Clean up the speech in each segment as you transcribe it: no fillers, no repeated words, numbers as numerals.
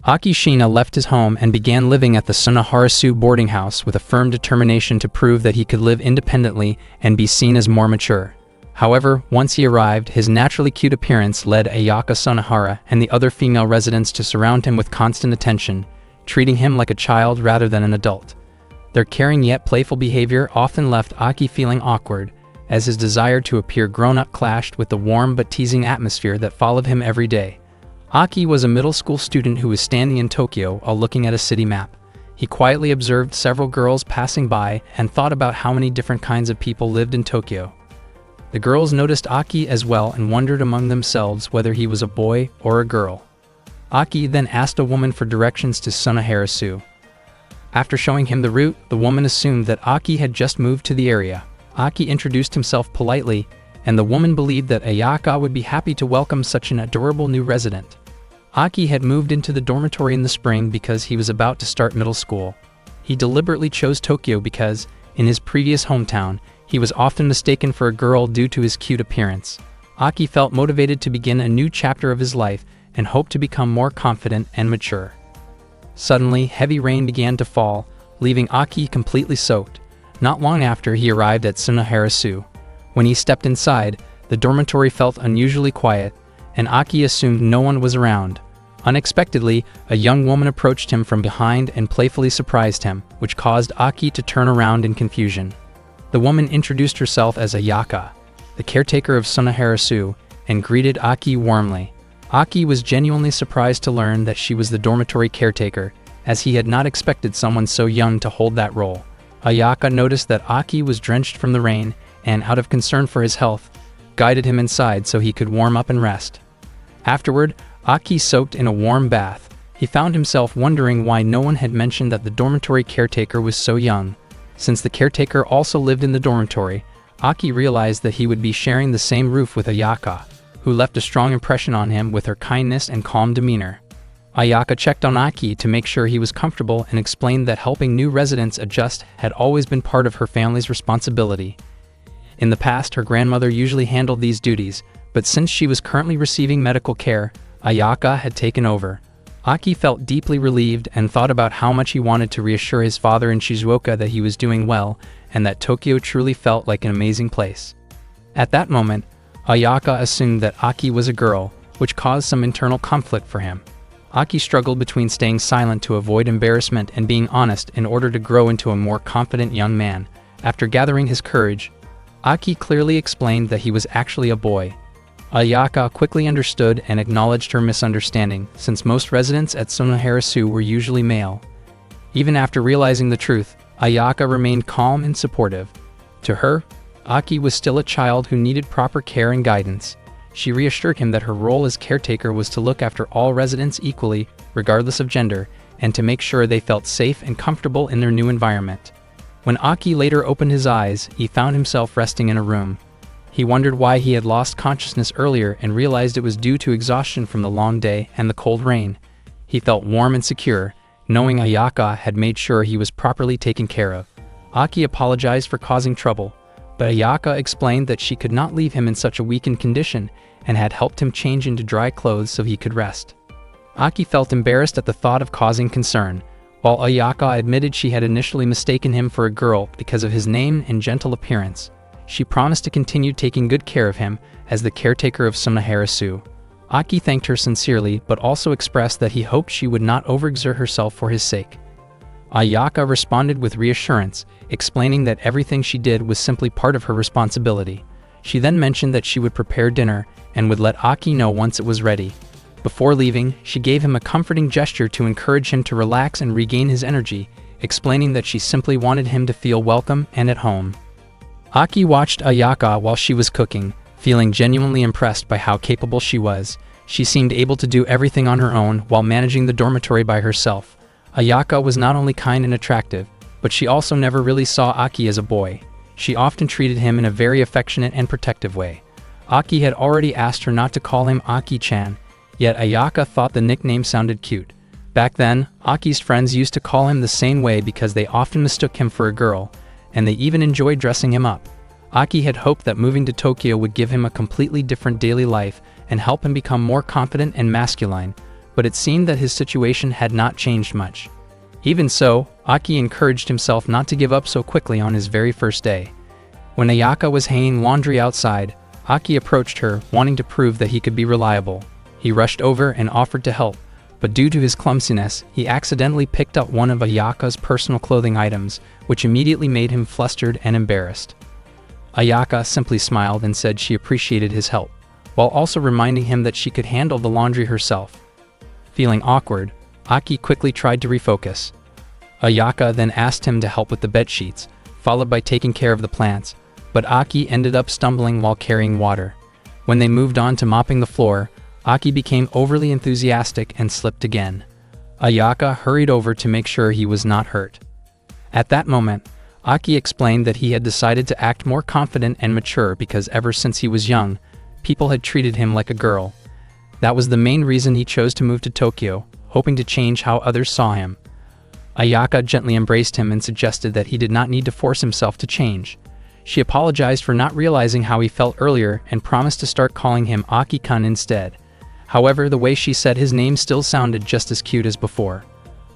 Akishina left his home and began living at the Sunaharasu boarding house with a firm determination to prove that he could live independently and be seen as more mature. However, once he arrived, his naturally cute appearance led Ayaka Sunahara and the other female residents to surround him with constant attention, treating him like a child rather than an adult. Their caring yet playful behavior often left Aki feeling awkward, as his desire to appear grown-up clashed with the warm but teasing atmosphere that followed him every day. Aki was a middle school student who was standing in Tokyo while looking at a city map. He quietly observed several girls passing by and thought about how many different kinds of people lived in Tokyo. The girls noticed Aki as well and wondered among themselves whether he was a boy or a girl. Aki then asked a woman for directions to Sunaharasu. After showing him the route, the woman assumed that Aki had just moved to the area. Aki introduced himself politely, and the woman believed that Ayaka would be happy to welcome such an adorable new resident. Aki had moved into the dormitory in the spring because he was about to start middle school. He deliberately chose Tokyo because, in his previous hometown, he was often mistaken for a girl due to his cute appearance. Aki felt motivated to begin a new chapter of his life and hoped to become more confident and mature. Suddenly, heavy rain began to fall, leaving Aki completely soaked. Not long after, he arrived at Sunaharasu. When he stepped inside, the dormitory felt unusually quiet, and Aki assumed no one was around. Unexpectedly, a young woman approached him from behind and playfully surprised him, which caused Aki to turn around in confusion. The woman introduced herself as Ayaka, the caretaker of Sunaharasu, and greeted Aki warmly. Aki was genuinely surprised to learn that she was the dormitory caretaker, as he had not expected someone so young to hold that role. Ayaka noticed that Aki was drenched from the rain, and out of concern for his health, guided him inside so he could warm up and rest. Afterward, Aki soaked in a warm bath. He found himself wondering why no one had mentioned that the dormitory caretaker was so young. Since the caretaker also lived in the dormitory, Aki realized that he would be sharing the same roof with Ayaka, who left a strong impression on him with her kindness and calm demeanor. Ayaka checked on Aki to make sure he was comfortable and explained that helping new residents adjust had always been part of her family's responsibility. In the past, her grandmother usually handled these duties, but since she was currently receiving medical care, Ayaka had taken over. Aki felt deeply relieved and thought about how much he wanted to reassure his father in Shizuoka that he was doing well and that Tokyo truly felt like an amazing place. At that moment, Ayaka assumed that Aki was a girl, which caused some internal conflict for him. Aki struggled between staying silent to avoid embarrassment and being honest in order to grow into a more confident young man. After gathering his courage, Aki clearly explained that he was actually a boy. Ayaka quickly understood and acknowledged her misunderstanding, since most residents at Sunaharasu were usually male. Even after realizing the truth, Ayaka remained calm and supportive. To her, Aki was still a child who needed proper care and guidance. She reassured him that her role as caretaker was to look after all residents equally, regardless of gender, and to make sure they felt safe and comfortable in their new environment. When Aki later opened his eyes, he found himself resting in a room. He wondered why he had lost consciousness earlier and realized it was due to exhaustion from the long day and the cold rain. He felt warm and secure, knowing Ayaka had made sure he was properly taken care of. Aki apologized for causing trouble, but Ayaka explained that she could not leave him in such a weakened condition and had helped him change into dry clothes so he could rest. Aki felt embarrassed at the thought of causing concern, while Ayaka admitted she had initially mistaken him for a girl because of his name and gentle appearance. She promised to continue taking good care of him as the caretaker of Sunaharasu. Aki thanked her sincerely but also expressed that he hoped she would not overexert herself for his sake. Ayaka responded with reassurance, explaining that everything she did was simply part of her responsibility. She then mentioned that she would prepare dinner and would let Aki know once it was ready. Before leaving, she gave him a comforting gesture to encourage him to relax and regain his energy, explaining that she simply wanted him to feel welcome and at home. Aki watched Ayaka while she was cooking, feeling genuinely impressed by how capable she was. She seemed able to do everything on her own while managing the dormitory by herself. Ayaka was not only kind and attractive, but she also never really saw Aki as a boy. She often treated him in a very affectionate and protective way. Aki had already asked her not to call him Aki-chan, yet Ayaka thought the nickname sounded cute. Back then, Aki's friends used to call him the same way because they often mistook him for a girl, and they even enjoyed dressing him up. Aki had hoped that moving to Tokyo would give him a completely different daily life and help him become more confident and masculine, but it seemed that his situation had not changed much. Even so, Aki encouraged himself not to give up so quickly on his very first day. When Ayaka was hanging laundry outside, Aki approached her, wanting to prove that he could be reliable. He rushed over and offered to help, but due to his clumsiness, he accidentally picked up one of Ayaka's personal clothing items, which immediately made him flustered and embarrassed. Ayaka simply smiled and said she appreciated his help, while also reminding him that she could handle the laundry herself. Feeling awkward, Aki quickly tried to refocus. Ayaka then asked him to help with the bed sheets, followed by taking care of the plants, but Aki ended up stumbling while carrying water. When they moved on to mopping the floor, Aki became overly enthusiastic and slipped again. Ayaka hurried over to make sure he was not hurt. At that moment, Aki explained that he had decided to act more confident and mature because ever since he was young, people had treated him like a girl. That was the main reason he chose to move to Tokyo, hoping to change how others saw him. Ayaka gently embraced him and suggested that he did not need to force himself to change. She apologized for not realizing how he felt earlier and promised to start calling him Aki-kun instead. However, the way she said his name still sounded just as cute as before.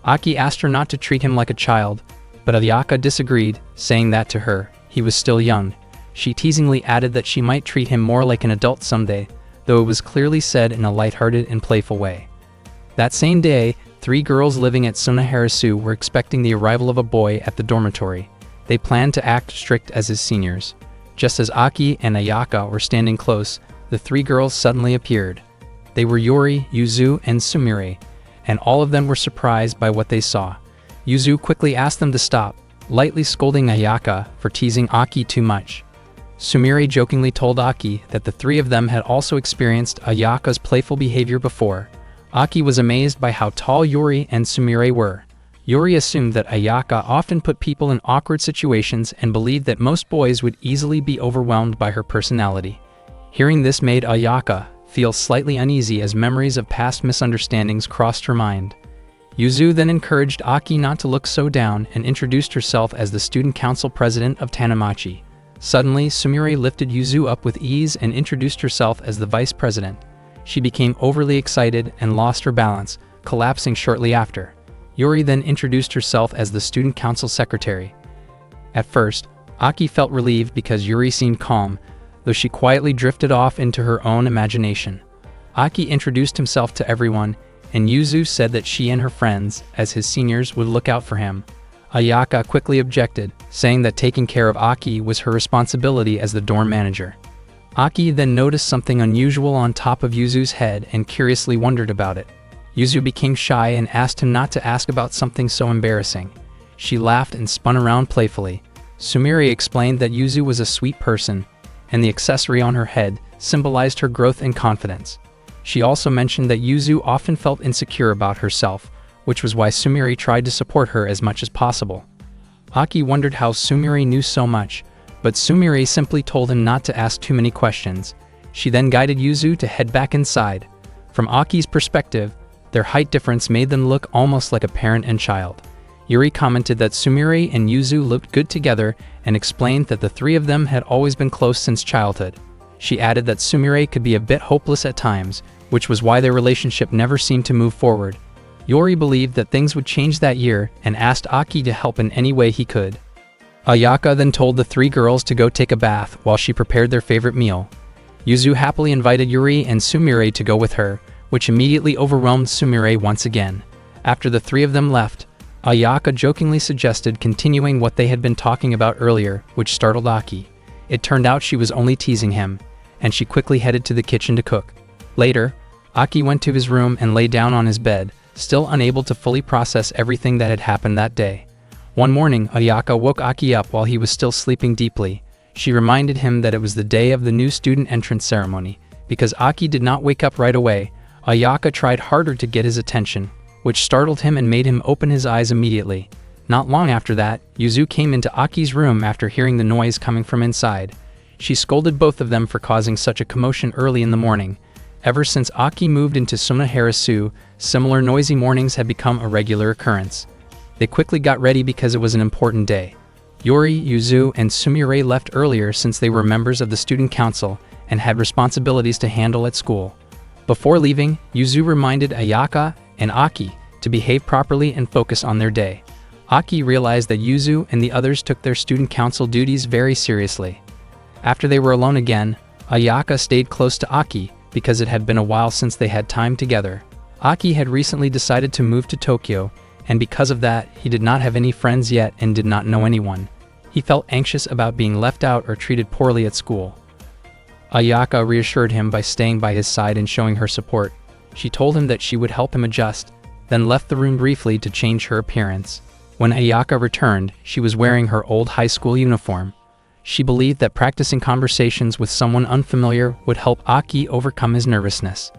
Aki asked her not to treat him like a child, but Ayaka disagreed, saying that to her, he was still young. She teasingly added that she might treat him more like an adult someday, though it was clearly said in a lighthearted and playful way. That same day, 3 girls living at Sunaharasu were expecting the arrival of a boy at the dormitory. They planned to act strict as his seniors. Just as Aki and Ayaka were standing close, the 3 girls suddenly appeared. They were Yuri, Yuzu, and Sumire, and all of them were surprised by what they saw. Yuzu quickly asked them to stop, lightly scolding Ayaka for teasing Aki too much. Sumire jokingly told Aki that the 3 of them had also experienced Ayaka's playful behavior before. Aki was amazed by how tall Yuri and Sumire were. Yuri assumed that Ayaka often put people in awkward situations and believed that most boys would easily be overwhelmed by her personality. Hearing this made Ayaka feel slightly uneasy as memories of past misunderstandings crossed her mind. Yuzu then encouraged Aki not to look so down and introduced herself as the student council president of Tanamachi. Suddenly, Sumire lifted Yuzu up with ease and introduced herself as the vice president. She became overly excited and lost her balance, collapsing shortly after. Yuri then introduced herself as the student council secretary. At first, Aki felt relieved because Yuri seemed calm, though she quietly drifted off into her own imagination. Aki introduced himself to everyone, and Yuzu said that she and her friends, as his seniors, would look out for him. Ayaka quickly objected, saying that taking care of Aki was her responsibility as the dorm manager. Aki then noticed something unusual on top of Yuzu's head and curiously wondered about it. Yuzu became shy and asked him not to ask about something so embarrassing. She laughed and spun around playfully. Sumire explained that Yuzu was a sweet person, and the accessory on her head symbolized her growth and confidence. She also mentioned that Yuzu often felt insecure about herself, which was why Sumire tried to support her as much as possible. Aki wondered how Sumire knew so much, but Sumire simply told him not to ask too many questions. She then guided Yuzu to head back inside. From Aki's perspective, their height difference made them look almost like a parent and child. Yuri commented that Sumire and Yuzu looked good together and explained that the 3 of them had always been close since childhood. She added that Sumire could be a bit hopeless at times, which was why their relationship never seemed to move forward. Yuri believed that things would change that year and asked Aki to help in any way he could. Ayaka then told the 3 girls to go take a bath while she prepared their favorite meal. Yuzu happily invited Yuri and Sumire to go with her, which immediately overwhelmed Sumire once again. After the 3 of them left, Ayaka jokingly suggested continuing what they had been talking about earlier, which startled Aki. It turned out she was only teasing him, and she quickly headed to the kitchen to cook. Later, Aki went to his room and lay down on his bed, still unable to fully process everything that had happened that day. One morning, Ayaka woke Aki up while he was still sleeping deeply. She reminded him that it was the day of the new student entrance ceremony. Because Aki did not wake up right away, Ayaka tried harder to get his attention, which startled him and made him open his eyes immediately. Not long after that, Yuzu came into Aki's room after hearing the noise coming from inside. She scolded both of them for causing such a commotion early in the morning. Ever since Aki moved into Sunaharasu, similar noisy mornings had become a regular occurrence. They quickly got ready because it was an important day. Yuri, Yuzu, and Sumire left earlier since they were members of the student council and had responsibilities to handle at school. Before leaving, Yuzu reminded Ayaka and Aki to behave properly and focus on their day. Aki realized that Yuzu and the others took their student council duties very seriously. After they were alone again, Ayaka stayed close to Aki because it had been a while since they had time together. Aki had recently decided to move to Tokyo, and because of that, he did not have any friends yet and did not know anyone. He felt anxious about being left out or treated poorly at school. Ayaka reassured him by staying by his side and showing her support. She told him that she would help him adjust, then left the room briefly to change her appearance. When Ayaka returned, she was wearing her old high school uniform. She believed that practicing conversations with someone unfamiliar would help Aki overcome his nervousness.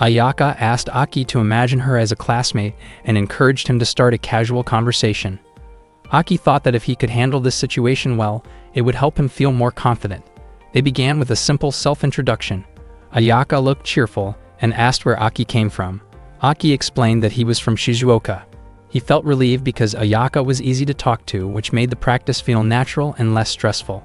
Ayaka asked Aki to imagine her as a classmate and encouraged him to start a casual conversation. Aki thought that if he could handle this situation well, it would help him feel more confident. They began with a simple self-introduction. Ayaka looked cheerful and asked where Aki came from. Aki explained that he was from Shizuoka. He felt relieved because Ayaka was easy to talk to, which made the practice feel natural and less stressful.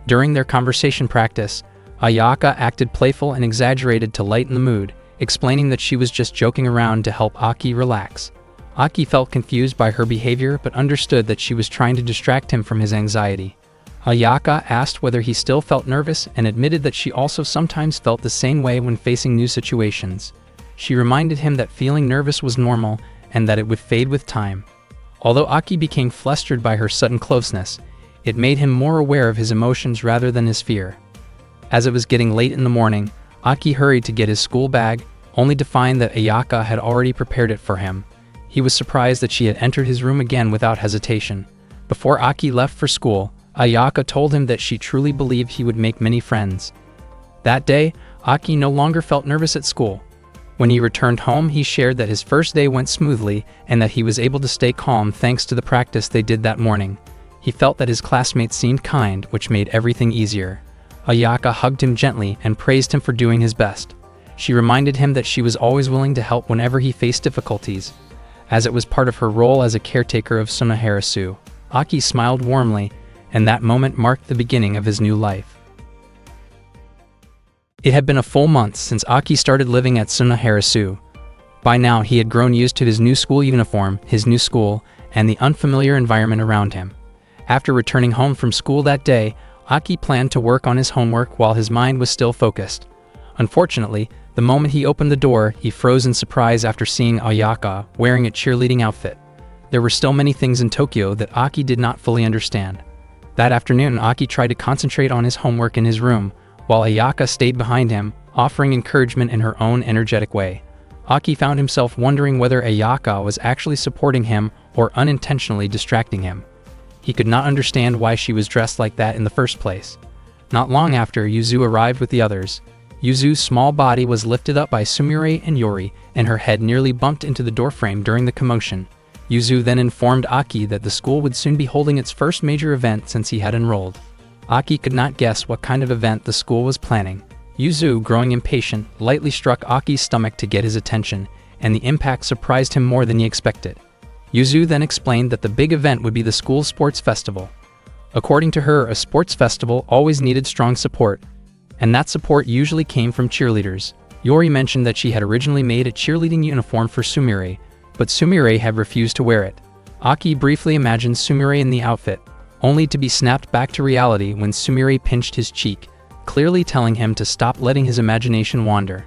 During their conversation practice, Ayaka acted playful and exaggerated to lighten the mood, explaining that she was just joking around to help Aki relax. Aki felt confused by her behavior but understood that she was trying to distract him from his anxiety. Ayaka asked whether he still felt nervous and admitted that she also sometimes felt the same way when facing new situations. She reminded him that feeling nervous was normal and that it would fade with time. Although Aki became flustered by her sudden closeness, it made him more aware of his emotions rather than his fear. As it was getting late in the morning, Aki hurried to get his school bag, only to find that Ayaka had already prepared it for him. He was surprised that she had entered his room again without hesitation. Before Aki left for school, Ayaka told him that she truly believed he would make many friends. That day, Aki no longer felt nervous at school. When he returned home, he shared that his first day went smoothly and that he was able to stay calm thanks to the practice they did that morning. He felt that his classmates seemed kind, which made everything easier. Ayaka hugged him gently and praised him for doing his best. She reminded him that she was always willing to help whenever he faced difficulties, as it was part of her role as a caretaker of Sunaharasu. Aki smiled warmly, and that moment marked the beginning of his new life. It had been a full month since Aki started living at Sunaharasu. By now, he had grown used to his new school uniform, his new school, and the unfamiliar environment around him. After returning home from school that day, Aki planned to work on his homework while his mind was still focused. Unfortunately, the moment he opened the door, he froze in surprise after seeing Ayaka wearing a cheerleading outfit. There were still many things in Tokyo that Aki did not fully understand. That afternoon, Aki tried to concentrate on his homework in his room, while Ayaka stayed behind him, offering encouragement in her own energetic way. Aki found himself wondering whether Ayaka was actually supporting him or unintentionally distracting him. He could not understand why she was dressed like that in the first place. Not long after, Yuzu arrived with the others. Yuzu's small body was lifted up by Sumire and Yori, and her head nearly bumped into the doorframe during the commotion. Yuzu then informed Aki that the school would soon be holding its first major event since he had enrolled. Aki could not guess what kind of event the school was planning. Yuzu, growing impatient, lightly struck Aki's stomach to get his attention, and the impact surprised him more than he expected. Yuzu then explained that the big event would be the school's sports festival. According to her, a sports festival always needed strong support, and that support usually came from cheerleaders. Yori mentioned that she had originally made a cheerleading uniform for Sumire, but Sumire had refused to wear it. Aki briefly imagined Sumire in the outfit, only to be snapped back to reality when Sumire pinched his cheek, clearly telling him to stop letting his imagination wander.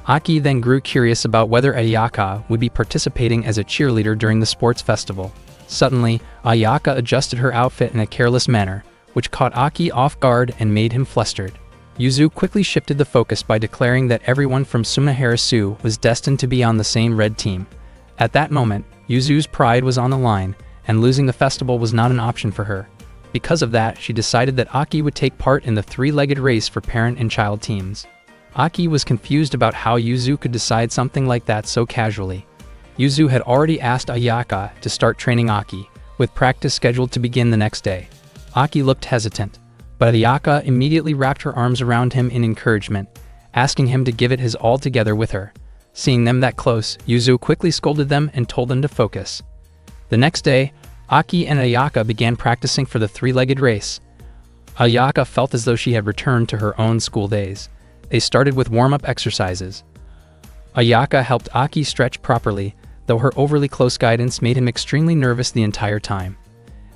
Aki then grew curious about whether Ayaka would be participating as a cheerleader during the sports festival. Suddenly, Ayaka adjusted her outfit in a careless manner, which caught Aki off guard and made him flustered. Yuzu quickly shifted the focus by declaring that everyone from Sunaharasu was destined to be on the same red team. At that moment, Yuzu's pride was on the line, and losing the festival was not an option for her. Because of that, she decided that Aki would take part in the three-legged race for parent and child teams. Aki was confused about how Yuzu could decide something like that so casually. Yuzu had already asked Ayaka to start training Aki, with practice scheduled to begin the next day. Aki looked hesitant, but Ayaka immediately wrapped her arms around him in encouragement, asking him to give it his all together with her. Seeing them that close, Yuzu quickly scolded them and told them to focus. The next day, Aki and Ayaka began practicing for the three-legged race. Ayaka felt as though she had returned to her own school days. They started with warm-up exercises. Ayaka helped Aki stretch properly, though her overly close guidance made him extremely nervous the entire time.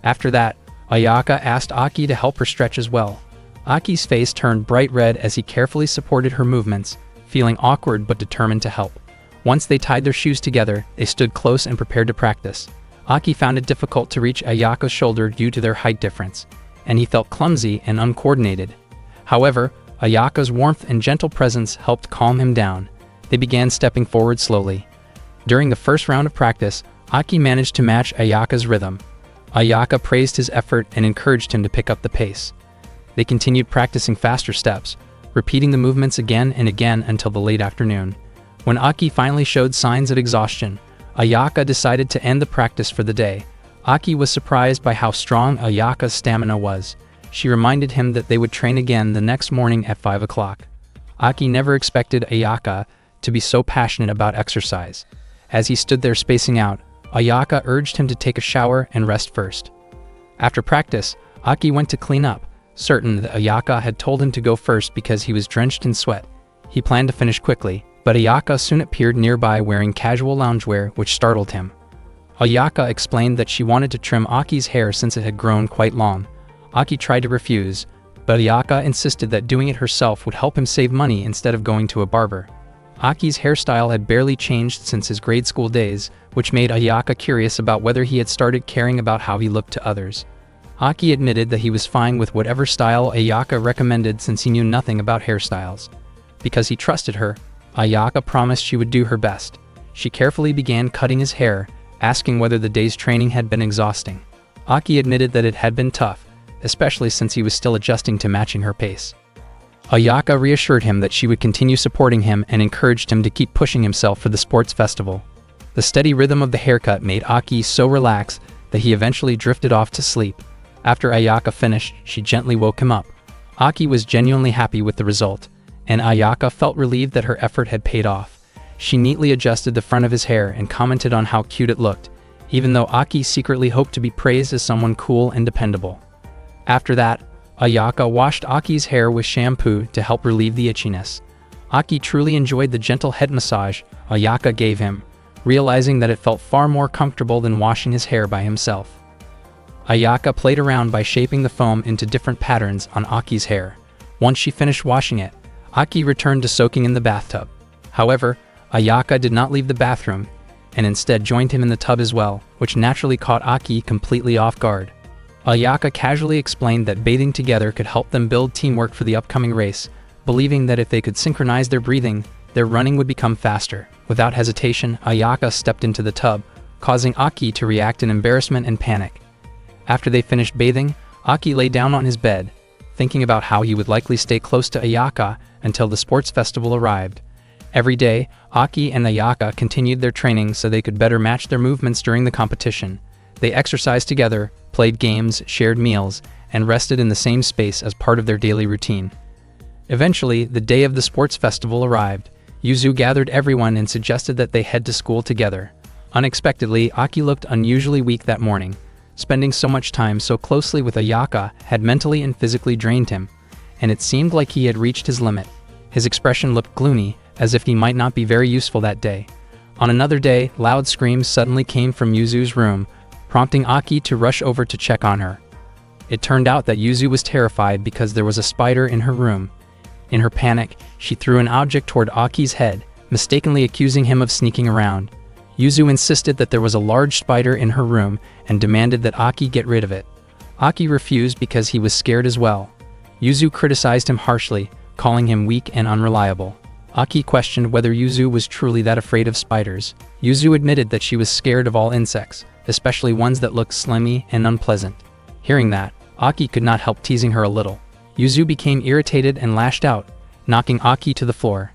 After that, Ayaka asked Aki to help her stretch as well. Aki's face turned bright red as he carefully supported her movements, feeling awkward but determined to help. Once they tied their shoes together, they stood close and prepared to practice. Aki found it difficult to reach Ayaka's shoulder due to their height difference, and he felt clumsy and uncoordinated. However, Ayaka's warmth and gentle presence helped calm him down. They began stepping forward slowly. During the first round of practice, Aki managed to match Ayaka's rhythm. Ayaka praised his effort and encouraged him to pick up the pace. They continued practicing faster steps, repeating the movements again and again until the late afternoon. When Aki finally showed signs of exhaustion, Ayaka decided to end the practice for the day. Aki was surprised by how strong Ayaka's stamina was. She reminded him that they would train again the next morning at 5 o'clock. Aki never expected Ayaka to be so passionate about exercise. As he stood there spacing out, Ayaka urged him to take a shower and rest first. After practice, Aki went to clean up, certain that Ayaka had told him to go first because he was drenched in sweat. He planned to finish quickly, but Ayaka soon appeared nearby wearing casual loungewear, which startled him. Ayaka explained that she wanted to trim Aki's hair since it had grown quite long. Aki tried to refuse, but Ayaka insisted that doing it herself would help him save money instead of going to a barber. Aki's hairstyle had barely changed since his grade school days, which made Ayaka curious about whether he had started caring about how he looked to others. Aki admitted that he was fine with whatever style Ayaka recommended since he knew nothing about hairstyles. Because he trusted her, Ayaka promised she would do her best. She carefully began cutting his hair, asking whether the day's training had been exhausting. Aki admitted that it had been tough, especially since he was still adjusting to matching her pace. Ayaka reassured him that she would continue supporting him and encouraged him to keep pushing himself for the sports festival. The steady rhythm of the haircut made Aki so relaxed that he eventually drifted off to sleep. After Ayaka finished, she gently woke him up. Aki was genuinely happy with the result, and Ayaka felt relieved that her effort had paid off. She neatly adjusted the front of his hair and commented on how cute it looked, even though Aki secretly hoped to be praised as someone cool and dependable. After that, Ayaka washed Aki's hair with shampoo to help relieve the itchiness. Aki truly enjoyed the gentle head massage Ayaka gave him, realizing that it felt far more comfortable than washing his hair by himself. Ayaka played around by shaping the foam into different patterns on Aki's hair. Once she finished washing it, Aki returned to soaking in the bathtub. However, Ayaka did not leave the bathroom, and instead joined him in the tub as well, which naturally caught Aki completely off guard. Ayaka casually explained that bathing together could help them build teamwork for the upcoming race, believing that if they could synchronize their breathing, their running would become faster. Without hesitation, Ayaka stepped into the tub, causing Aki to react in embarrassment and panic. After they finished bathing, Aki lay down on his bed, thinking about how he would likely stay close to Ayaka until the sports festival arrived. Every day, Aki and Ayaka continued their training so they could better match their movements during the competition. They exercised together, played games, shared meals, and rested in the same space as part of their daily routine. Eventually, the day of the sports festival arrived. Yuzu gathered everyone and suggested that they head to school together. Unexpectedly, Aki looked unusually weak that morning. Spending so much time so closely with Ayaka had mentally and physically drained him, and it seemed like he had reached his limit. His expression looked gloomy, as if he might not be very useful that day. On another day, loud screams suddenly came from Yuzu's room, prompting Aki to rush over to check on her. It turned out that Yuzu was terrified because there was a spider in her room. In her panic, she threw an object toward Aki's head, mistakenly accusing him of sneaking around. Yuzu insisted that there was a large spider in her room and demanded that Aki get rid of it. Aki refused because he was scared as well. Yuzu criticized him harshly, calling him weak and unreliable. Aki questioned whether Yuzu was truly that afraid of spiders. Yuzu admitted that she was scared of all insects, especially ones that looked slimy and unpleasant. Hearing that, Aki could not help teasing her a little. Yuzu became irritated and lashed out, knocking Aki to the floor.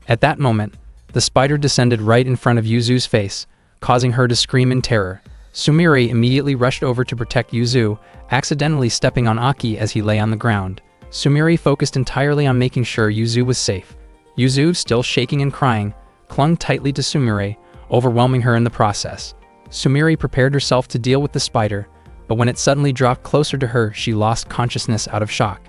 At that moment, the spider descended right in front of Yuzu's face, causing her to scream in terror. Sumire immediately rushed over to protect Yuzu, accidentally stepping on Aki as he lay on the ground. Sumire focused entirely on making sure Yuzu was safe. Yuzu, still shaking and crying, clung tightly to Sumire, overwhelming her in the process. Sumire prepared herself to deal with the spider, but when it suddenly dropped closer to her, she lost consciousness out of shock.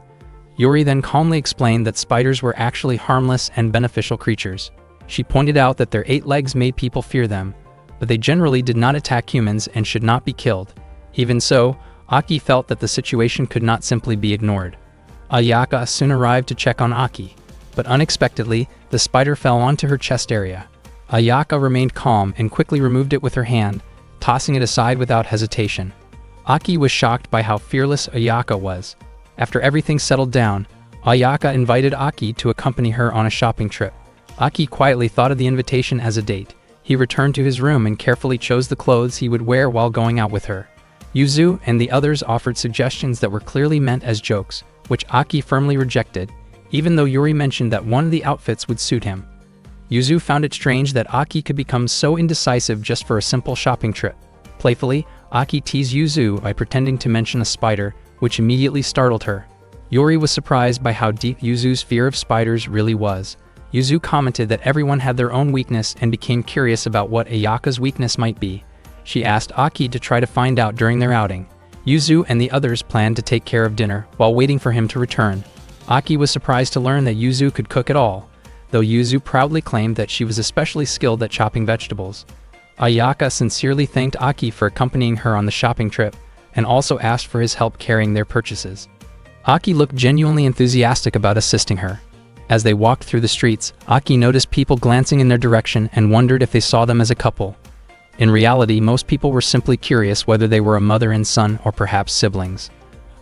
Yuri then calmly explained that spiders were actually harmless and beneficial creatures. She pointed out that their 8 legs made people fear them, but they generally did not attack humans and should not be killed. Even so, Aki felt that the situation could not simply be ignored. Ayaka soon arrived to check on Aki, but unexpectedly, the spider fell onto her chest area. Ayaka remained calm and quickly removed it with her hand, tossing it aside without hesitation. Aki was shocked by how fearless Ayaka was. After everything settled down, Ayaka invited Aki to accompany her on a shopping trip. Aki quietly thought of the invitation as a date. He returned to his room and carefully chose the clothes he would wear while going out with her. Yuzu and the others offered suggestions that were clearly meant as jokes, which Aki firmly rejected, even though Yuri mentioned that one of the outfits would suit him. Yuzu found it strange that Aki could become so indecisive just for a simple shopping trip. Playfully, Aki teased Yuzu by pretending to mention a spider, which immediately startled her. Yuri was surprised by how deep Yuzu's fear of spiders really was. Yuzu commented that everyone had their own weakness and became curious about what Ayaka's weakness might be. She asked Aki to try to find out during their outing. Yuzu and the others planned to take care of dinner while waiting for him to return. Aki was surprised to learn that Yuzu could cook at all, though Yuzu proudly claimed that she was especially skilled at chopping vegetables. Ayaka sincerely thanked Aki for accompanying her on the shopping trip, and also asked for his help carrying their purchases. Aki looked genuinely enthusiastic about assisting her. As they walked through the streets, Aki noticed people glancing in their direction and wondered if they saw them as a couple. In reality, most people were simply curious whether they were a mother and son or perhaps siblings.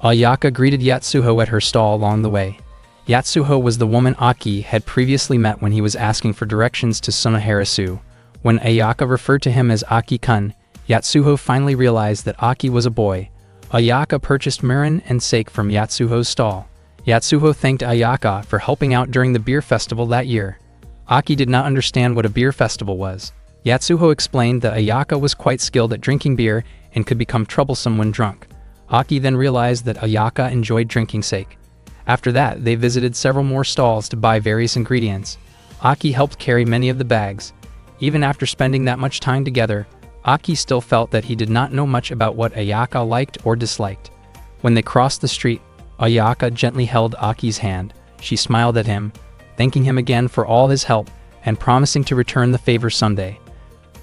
Ayaka greeted Yatsuho at her stall along the way. Yatsuho was the woman Aki had previously met when he was asking for directions to Sunoharasu. When Ayaka referred to him as Aki-kun, Yatsuho finally realized that Aki was a boy. Ayaka purchased mirin and sake from Yatsuho's stall. Yatsuho thanked Ayaka for helping out during the beer festival that year. Aki did not understand what a beer festival was. Yatsuho explained that Ayaka was quite skilled at drinking beer and could become troublesome when drunk. Aki then realized that Ayaka enjoyed drinking sake. After that, they visited several more stalls to buy various ingredients. Aki helped carry many of the bags. Even after spending that much time together, Aki still felt that he did not know much about what Ayaka liked or disliked. When they crossed the street, Ayaka gently held Aki's hand. She smiled at him, thanking him again for all his help and promising to return the favor someday.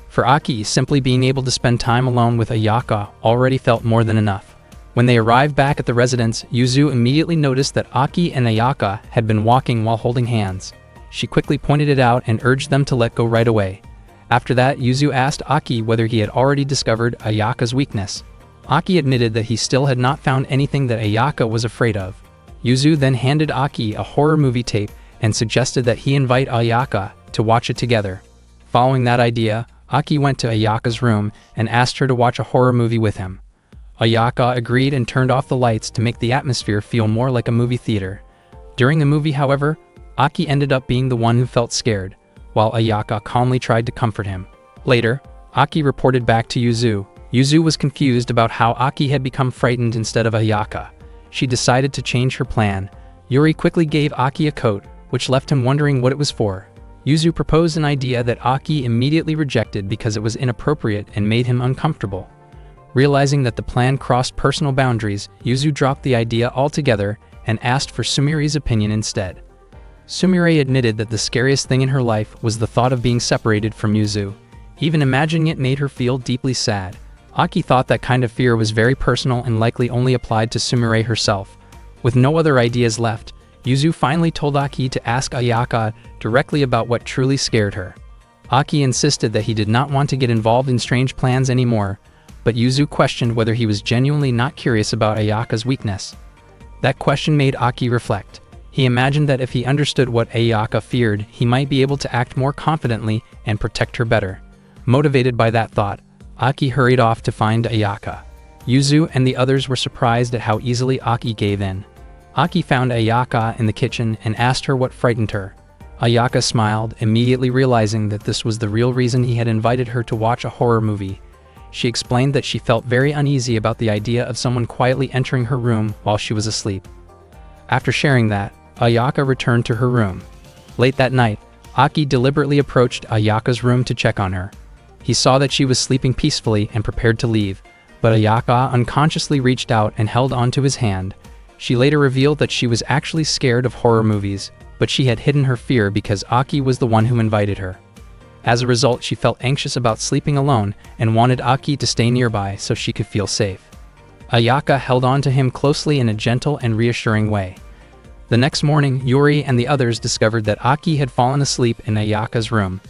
For Aki, simply being able to spend time alone with Ayaka already felt more than enough. When they arrived back at the residence, Yuzu immediately noticed that Aki and Ayaka had been walking while holding hands. She quickly pointed it out and urged them to let go right away. After that, Yuzu asked Aki whether he had already discovered Ayaka's weakness. Aki admitted that he still had not found anything that Ayaka was afraid of. Yuzu then handed Aki a horror movie tape and suggested that he invite Ayaka to watch it together. Following that idea, Aki went to Ayaka's room and asked her to watch a horror movie with him. Ayaka agreed and turned off the lights to make the atmosphere feel more like a movie theater. During the movie, however, Aki ended up being the one who felt scared, while Ayaka calmly tried to comfort him. Later, Aki reported back to Yuzu. Yuzu was confused about how Aki had become frightened instead of Ayaka. She decided to change her plan. Yuri quickly gave Aki a coat, which left him wondering what it was for. Yuzu proposed an idea that Aki immediately rejected because it was inappropriate and made him uncomfortable. Realizing that the plan crossed personal boundaries, Yuzu dropped the idea altogether and asked for Sumire's opinion instead. Sumire admitted that the scariest thing in her life was the thought of being separated from Yuzu. Even imagining it made her feel deeply sad. Aki thought that kind of fear was very personal and likely only applied to Sumire herself. With no other ideas left, Yuzu finally told Aki to ask Ayaka directly about what truly scared her. Aki insisted that he did not want to get involved in strange plans anymore, but Yuzu questioned whether he was genuinely not curious about Ayaka's weakness. That question made Aki reflect. He imagined that if he understood what Ayaka feared, he might be able to act more confidently and protect her better. Motivated by that thought, Aki hurried off to find Ayaka. Yuzu and the others were surprised at how easily Aki gave in. Aki found Ayaka in the kitchen and asked her what frightened her. Ayaka smiled, immediately realizing that this was the real reason he had invited her to watch a horror movie. She explained that she felt very uneasy about the idea of someone quietly entering her room while she was asleep. After sharing that, Ayaka returned to her room. Late that night, Aki deliberately approached Ayaka's room to check on her. He saw that she was sleeping peacefully and prepared to leave, but Ayaka unconsciously reached out and held onto his hand. She later revealed that she was actually scared of horror movies, but she had hidden her fear because Aki was the one who invited her. As a result, she felt anxious about sleeping alone and wanted Aki to stay nearby so she could feel safe. Ayaka held on to him closely in a gentle and reassuring way. The next morning, Yuri and the others discovered that Aki had fallen asleep in Ayaka's room.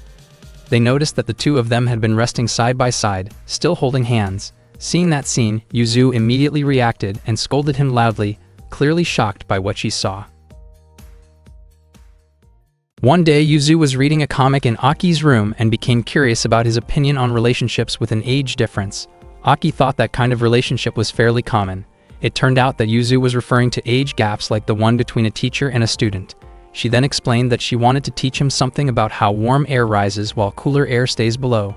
They noticed that the two of them had been resting side by side, still holding hands. Seeing that scene, Yuzu immediately reacted and scolded him loudly, clearly shocked by what she saw. One day, Yuzu was reading a comic in Aki's room and became curious about his opinion on relationships with an age difference. Aki thought that kind of relationship was fairly common. It turned out that Yuzu was referring to age gaps like the one between a teacher and a student. She then explained that she wanted to teach him something about how warm air rises while cooler air stays below.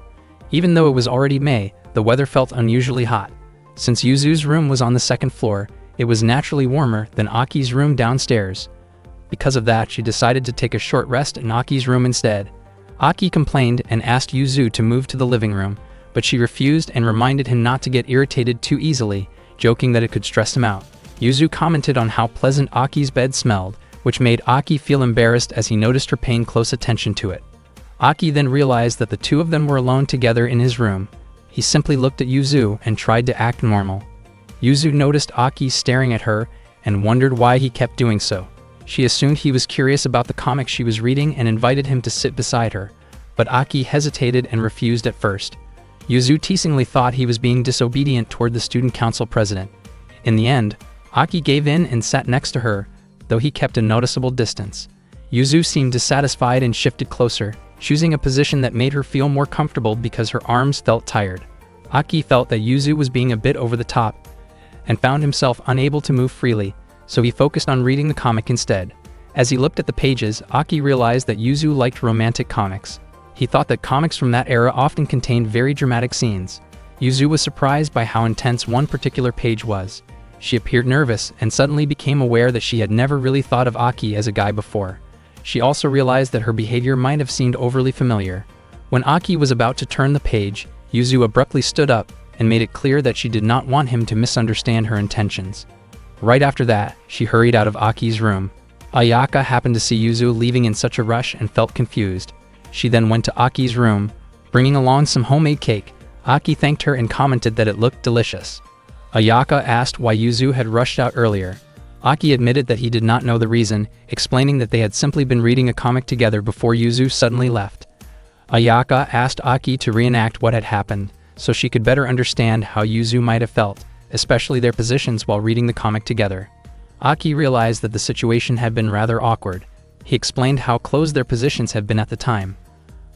Even though it was already May, the weather felt unusually hot. Since Yuzu's room was on the second floor, it was naturally warmer than Aki's room downstairs. Because of that, she decided to take a short rest in Aki's room instead. Aki complained and asked Yuzu to move to the living room, but she refused and reminded him not to get irritated too easily, joking that it could stress him out. Yuzu commented on how pleasant Aki's bed smelled, which made Aki feel embarrassed as he noticed her paying close attention to it. Aki then realized that the two of them were alone together in his room. He simply looked at Yuzu and tried to act normal. Yuzu noticed Aki staring at her and wondered why he kept doing so. She assumed he was curious about the comic she was reading and invited him to sit beside her, but Aki hesitated and refused at first. Yuzu teasingly thought he was being disobedient toward the student council president. In the end, Aki gave in and sat next to her, though he kept a noticeable distance. Yuzu seemed dissatisfied and shifted closer, choosing a position that made her feel more comfortable because her arms felt tired. Aki felt that Yuzu was being a bit over the top and found himself unable to move freely, so he focused on reading the comic instead. As he looked at the pages, Aki realized that Yuzu liked romantic comics. He thought that comics from that era often contained very dramatic scenes. Yuzu was surprised by how intense one particular page was. She appeared nervous and suddenly became aware that she had never really thought of Aki as a guy before. She also realized that her behavior might have seemed overly familiar. When Aki was about to turn the page, Yuzu abruptly stood up and made it clear that she did not want him to misunderstand her intentions. Right after that, she hurried out of Aki's room. Ayaka happened to see Yuzu leaving in such a rush and felt confused. She then went to Aki's room, bringing along some homemade cake. Aki thanked her and commented that it looked delicious. Ayaka asked why Yuzu had rushed out earlier. Aki admitted that he did not know the reason, explaining that they had simply been reading a comic together before Yuzu suddenly left. Ayaka asked Aki to reenact what had happened, so she could better understand how Yuzu might have felt, especially their positions while reading the comic together. Aki realized that the situation had been rather awkward. He explained how close their positions had been at the time.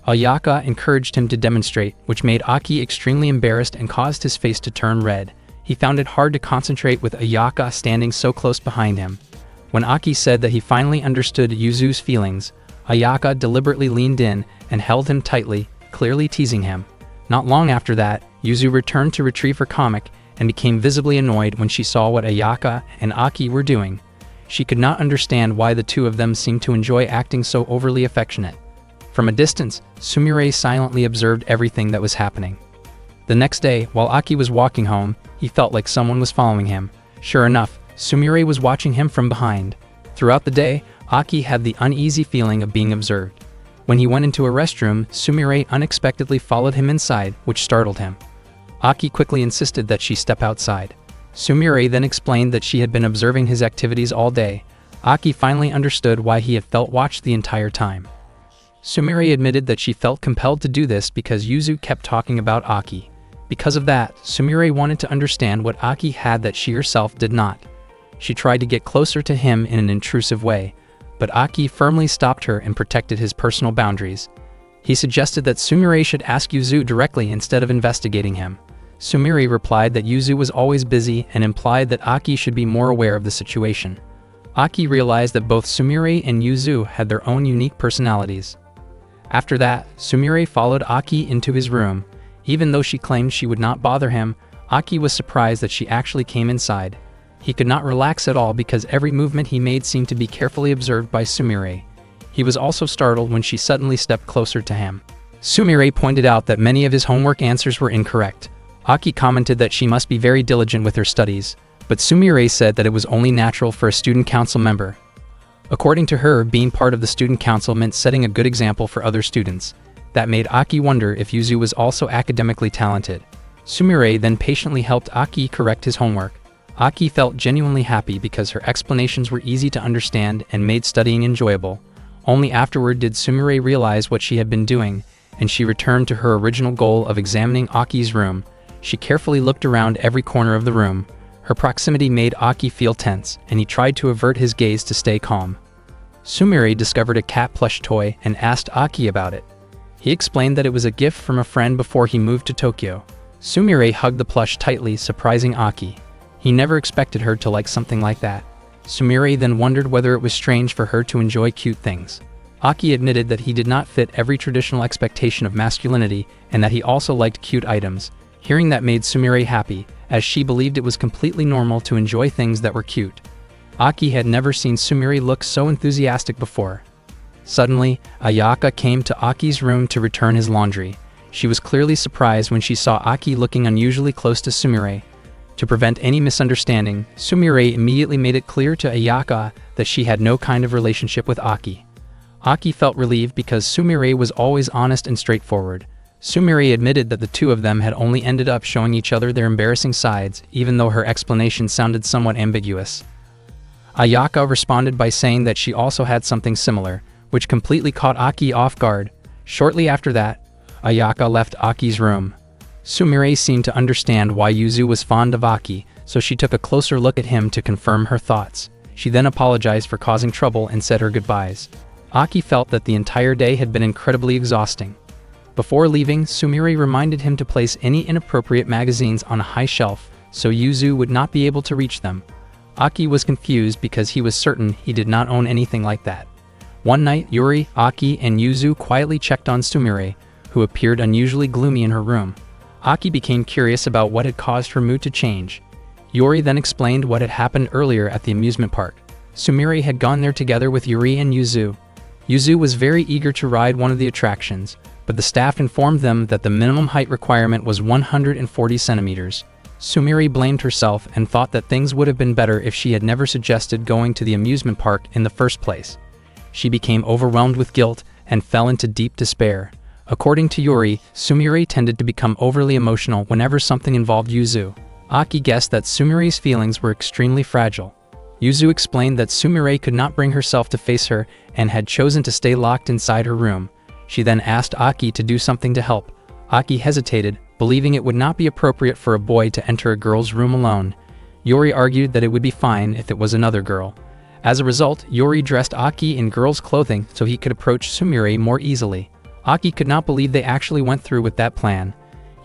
Ayaka encouraged him to demonstrate, which made Aki extremely embarrassed and caused his face to turn red. He found it hard to concentrate with Ayaka standing so close behind him. When Aki said that he finally understood Yuzu's feelings, Ayaka deliberately leaned in and held him tightly, clearly teasing him. Not long after that, Yuzu returned to retrieve her comic and became visibly annoyed when she saw what Ayaka and Aki were doing. She could not understand why the two of them seemed to enjoy acting so overly affectionate. From a distance, Sumire silently observed everything that was happening. The next day, while Aki was walking home, he felt like someone was following him. Sure enough, Sumire was watching him from behind. Throughout the day, Aki had the uneasy feeling of being observed. When he went into a restroom, Sumire unexpectedly followed him inside, which startled him. Aki quickly insisted that she step outside. Sumire then explained that she had been observing his activities all day. Aki finally understood why he had felt watched the entire time. Sumire admitted that she felt compelled to do this because Yuzu kept talking about Aki. Because of that, Sumire wanted to understand what Aki had that she herself did not. She tried to get closer to him in an intrusive way, but Aki firmly stopped her and protected his personal boundaries. He suggested that Sumire should ask Yuzu directly instead of investigating him. Sumire replied that Yuzu was always busy and implied that Aki should be more aware of the situation. Aki realized that both Sumire and Yuzu had their own unique personalities. After that, Sumire followed Aki into his room. Even though she claimed she would not bother him, Aki was surprised that she actually came inside. He could not relax at all because every movement he made seemed to be carefully observed by Sumire. He was also startled when she suddenly stepped closer to him. Sumire pointed out that many of his homework answers were incorrect. Aki commented that she must be very diligent with her studies, but Sumire said that it was only natural for a student council member. According to her, being part of the student council meant setting a good example for other students. That made Aki wonder if Yuzu was also academically talented. Sumire then patiently helped Aki correct his homework. Aki felt genuinely happy because her explanations were easy to understand and made studying enjoyable. Only afterward did Sumire realize what she had been doing, and she returned to her original goal of examining Aki's room. She carefully looked around every corner of the room. Her proximity made Aki feel tense, and he tried to avert his gaze to stay calm. Sumire discovered a cat plush toy and asked Aki about it. He explained that it was a gift from a friend before he moved to Tokyo. Sumire hugged the plush tightly, surprising Aki. He never expected her to like something like that. Sumire then wondered whether it was strange for her to enjoy cute things. Aki admitted that he did not fit every traditional expectation of masculinity and that he also liked cute items. Hearing that made Sumire happy, as she believed it was completely normal to enjoy things that were cute. Aki had never seen Sumire look so enthusiastic before. Suddenly, Ayaka came to Aki's room to return his laundry. She was clearly surprised when she saw Aki looking unusually close to Sumire. To prevent any misunderstanding, Sumire immediately made it clear to Ayaka that she had no kind of relationship with Aki. Aki felt relieved because Sumire was always honest and straightforward. Sumire admitted that the two of them had only ended up showing each other their embarrassing sides, even though her explanation sounded somewhat ambiguous. Ayaka responded by saying that she also had something similar, which completely caught Aki off guard. Shortly after that, Ayaka left Aki's room. Sumire seemed to understand why Yuzu was fond of Aki, so she took a closer look at him to confirm her thoughts. She then apologized for causing trouble and said her goodbyes. Aki felt that the entire day had been incredibly exhausting. Before leaving, Sumire reminded him to place any inappropriate magazines on a high shelf, so Yuzu would not be able to reach them. Aki was confused because he was certain he did not own anything like that. One night, Yuri, Aki, and Yuzu quietly checked on Sumire, who appeared unusually gloomy in her room. Aki became curious about what had caused her mood to change. Yuri then explained what had happened earlier at the amusement park. Sumire had gone there together with Yuri and Yuzu. Yuzu was very eager to ride one of the attractions, but the staff informed them that the minimum height requirement was 140 centimeters. Sumire blamed herself and thought that things would have been better if she had never suggested going to the amusement park in the first place. She became overwhelmed with guilt and fell into deep despair. According to Yuri, Sumire tended to become overly emotional whenever something involved Yuzu. Aki guessed that Sumire's feelings were extremely fragile. Yuzu explained that Sumire could not bring herself to face her and had chosen to stay locked inside her room. She then asked Aki to do something to help. Aki hesitated, believing it would not be appropriate for a boy to enter a girl's room alone. Yuri argued that it would be fine if it was another girl. As a result, Yuri dressed Aki in girl's clothing so he could approach Sumire more easily. Aki could not believe they actually went through with that plan.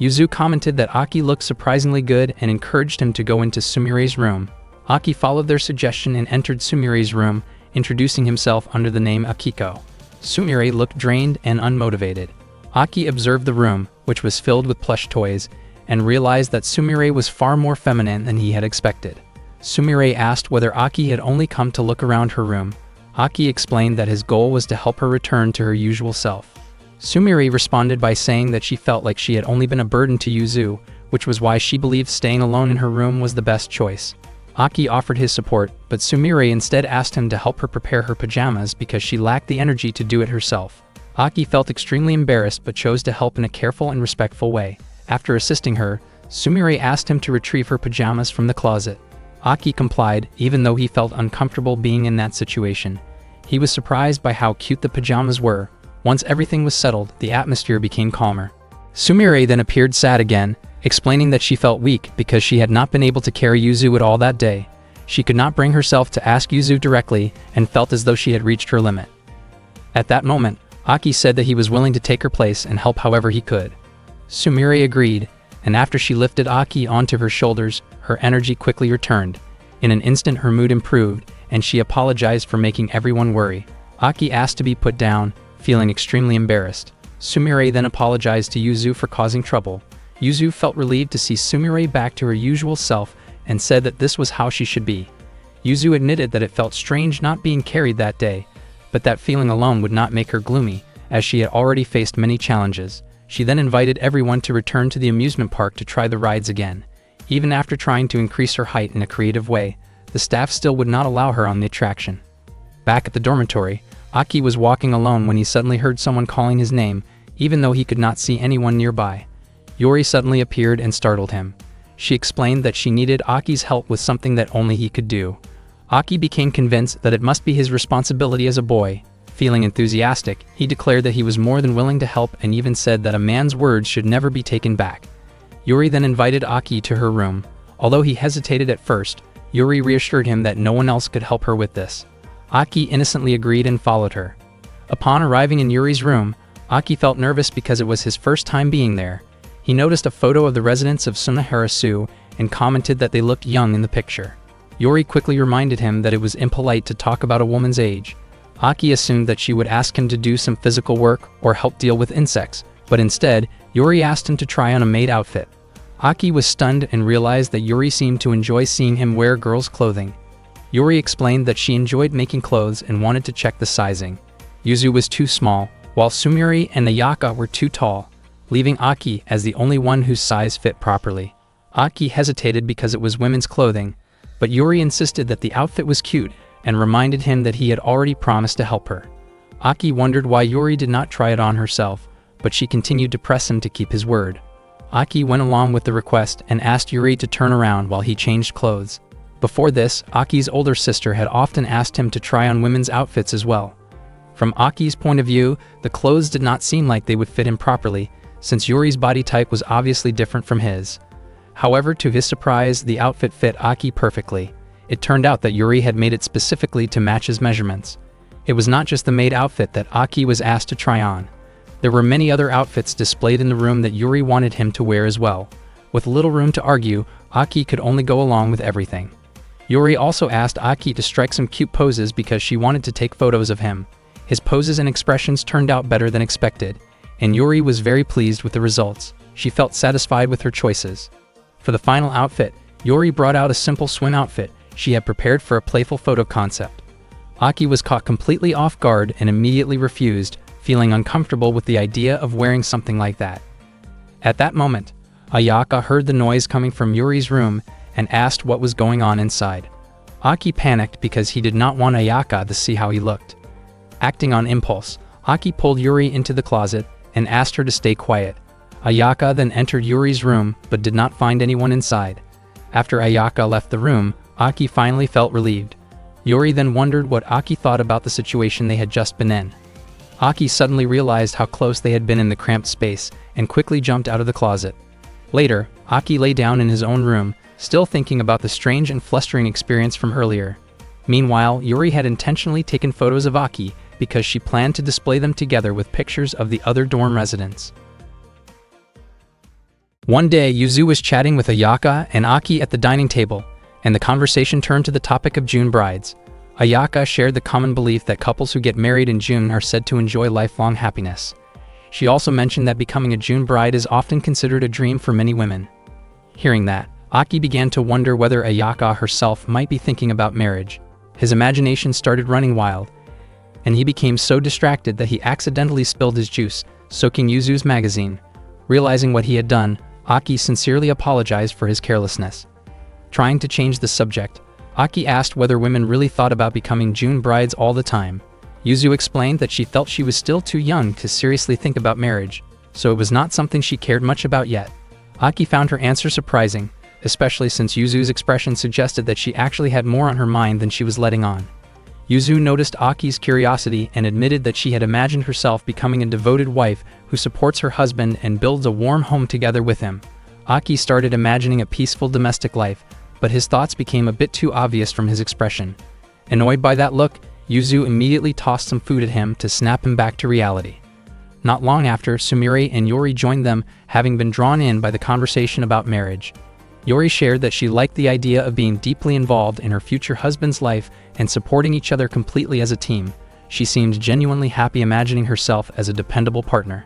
Yuzu commented that Aki looked surprisingly good and encouraged him to go into Sumire's room. Aki followed their suggestion and entered Sumire's room, introducing himself under the name Akiko. Sumire looked drained and unmotivated. Aki observed the room, which was filled with plush toys, and realized that Sumire was far more feminine than he had expected. Sumire asked whether Aki had only come to look around her room. Aki explained that his goal was to help her return to her usual self. Sumire responded by saying that she felt like she had only been a burden to Yuzu, which was why she believed staying alone in her room was the best choice. Aki offered his support, but Sumire instead asked him to help her prepare her pajamas because she lacked the energy to do it herself. Aki felt extremely embarrassed but chose to help in a careful and respectful way. After assisting her, Sumire asked him to retrieve her pajamas from the closet. Aki complied, even though he felt uncomfortable being in that situation. He was surprised by how cute the pajamas were. Once everything was settled, the atmosphere became calmer. Sumire then appeared sad again, explaining that she felt weak because she had not been able to carry Yuzu at all that day. She could not bring herself to ask Yuzu directly and felt as though she had reached her limit. At that moment, Aki said that he was willing to take her place and help however he could. Sumire agreed, and after she lifted Aki onto her shoulders, her energy quickly returned. In an instant her mood improved, and she apologized for making everyone worry. Aki asked to be put down, feeling extremely embarrassed. Sumire then apologized to Yuzu for causing trouble. Yuzu felt relieved to see Sumire back to her usual self and said that this was how she should be. Yuzu admitted that it felt strange not being carried that day, but that feeling alone would not make her gloomy, as she had already faced many challenges. She then invited everyone to return to the amusement park to try the rides again. Even after trying to increase her height in a creative way, the staff still would not allow her on the attraction. Back at the dormitory, Aki was walking alone when he suddenly heard someone calling his name, even though he could not see anyone nearby. Yuri suddenly appeared and startled him. She explained that she needed Aki's help with something that only he could do. Aki became convinced that it must be his responsibility as a boy. Feeling enthusiastic, he declared that he was more than willing to help and even said that a man's words should never be taken back. Yuri then invited Aki to her room. Although he hesitated at first, Yuri reassured him that no one else could help her with this. Aki innocently agreed and followed her. Upon arriving in Yuri's room, Aki felt nervous because it was his first time being there. He noticed a photo of the residents of Sunaharasu and commented that they looked young in the picture. Yuri quickly reminded him that it was impolite to talk about a woman's age. Aki assumed that she would ask him to do some physical work or help deal with insects, but instead, Yuri asked him to try on a maid outfit. Aki was stunned and realized that Yuri seemed to enjoy seeing him wear girls' clothing. Yuri explained that she enjoyed making clothes and wanted to check the sizing. Yuzu was too small, while Sumire and Ayaka were too tall, leaving Aki as the only one whose size fit properly. Aki hesitated because it was women's clothing, but Yuri insisted that the outfit was cute and reminded him that he had already promised to help her. Aki wondered why Yuri did not try it on herself, but she continued to press him to keep his word. Aki went along with the request and asked Yuri to turn around while he changed clothes. Before this, Aki's older sister had often asked him to try on women's outfits as well. From Aki's point of view, the clothes did not seem like they would fit him properly, since Yuri's body type was obviously different from his. However, to his surprise, the outfit fit Aki perfectly. It turned out that Yuri had made it specifically to match his measurements. It was not just the maid outfit that Aki was asked to try on. There were many other outfits displayed in the room that Yuri wanted him to wear as well. With little room to argue, Aki could only go along with everything. Yuri also asked Aki to strike some cute poses because she wanted to take photos of him. His poses and expressions turned out better than expected, and Yuri was very pleased with the results. She felt satisfied with her choices. For the final outfit, Yuri brought out a simple swim outfit she had prepared for a playful photo concept. Aki was caught completely off guard and immediately refused, feeling uncomfortable with the idea of wearing something like that. At that moment, Ayaka heard the noise coming from Yuri's room and asked what was going on inside. Aki panicked because he did not want Ayaka to see how he looked. Acting on impulse, Aki pulled Yuri into the closet and asked her to stay quiet. Ayaka then entered Yuri's room but did not find anyone inside. After Ayaka left the room, Aki finally felt relieved. Yuri then wondered what Aki thought about the situation they had just been in. Aki suddenly realized how close they had been in the cramped space and quickly jumped out of the closet. Later, Aki lay down in his own room, still thinking about the strange and flustering experience from earlier. Meanwhile, Yuri had intentionally taken photos of Aki because she planned to display them together with pictures of the other dorm residents. One day, Yuzu was chatting with Ayaka and Aki at the dining table, and the conversation turned to the topic of June brides. Ayaka shared the common belief that couples who get married in June are said to enjoy lifelong happiness. She also mentioned that becoming a June bride is often considered a dream for many women. Hearing that, Aki began to wonder whether Ayaka herself might be thinking about marriage. His imagination started running wild, and he became so distracted that he accidentally spilled his juice, soaking Yuzu's magazine. Realizing what he had done, Aki sincerely apologized for his carelessness. Trying to change the subject, Aki asked whether women really thought about becoming June brides all the time. Yuzu explained that she felt she was still too young to seriously think about marriage, so it was not something she cared much about yet. Aki found her answer surprising, especially since Yuzu's expression suggested that she actually had more on her mind than she was letting on. Yuzu noticed Aki's curiosity and admitted that she had imagined herself becoming a devoted wife who supports her husband and builds a warm home together with him. Aki started imagining a peaceful domestic life, but his thoughts became a bit too obvious from his expression. Annoyed by that look, Yuzu immediately tossed some food at him to snap him back to reality. Not long after, Sumire and Yuri joined them, having been drawn in by the conversation about marriage. Yuri shared that she liked the idea of being deeply involved in her future husband's life and supporting each other completely as a team. She seemed genuinely happy imagining herself as a dependable partner.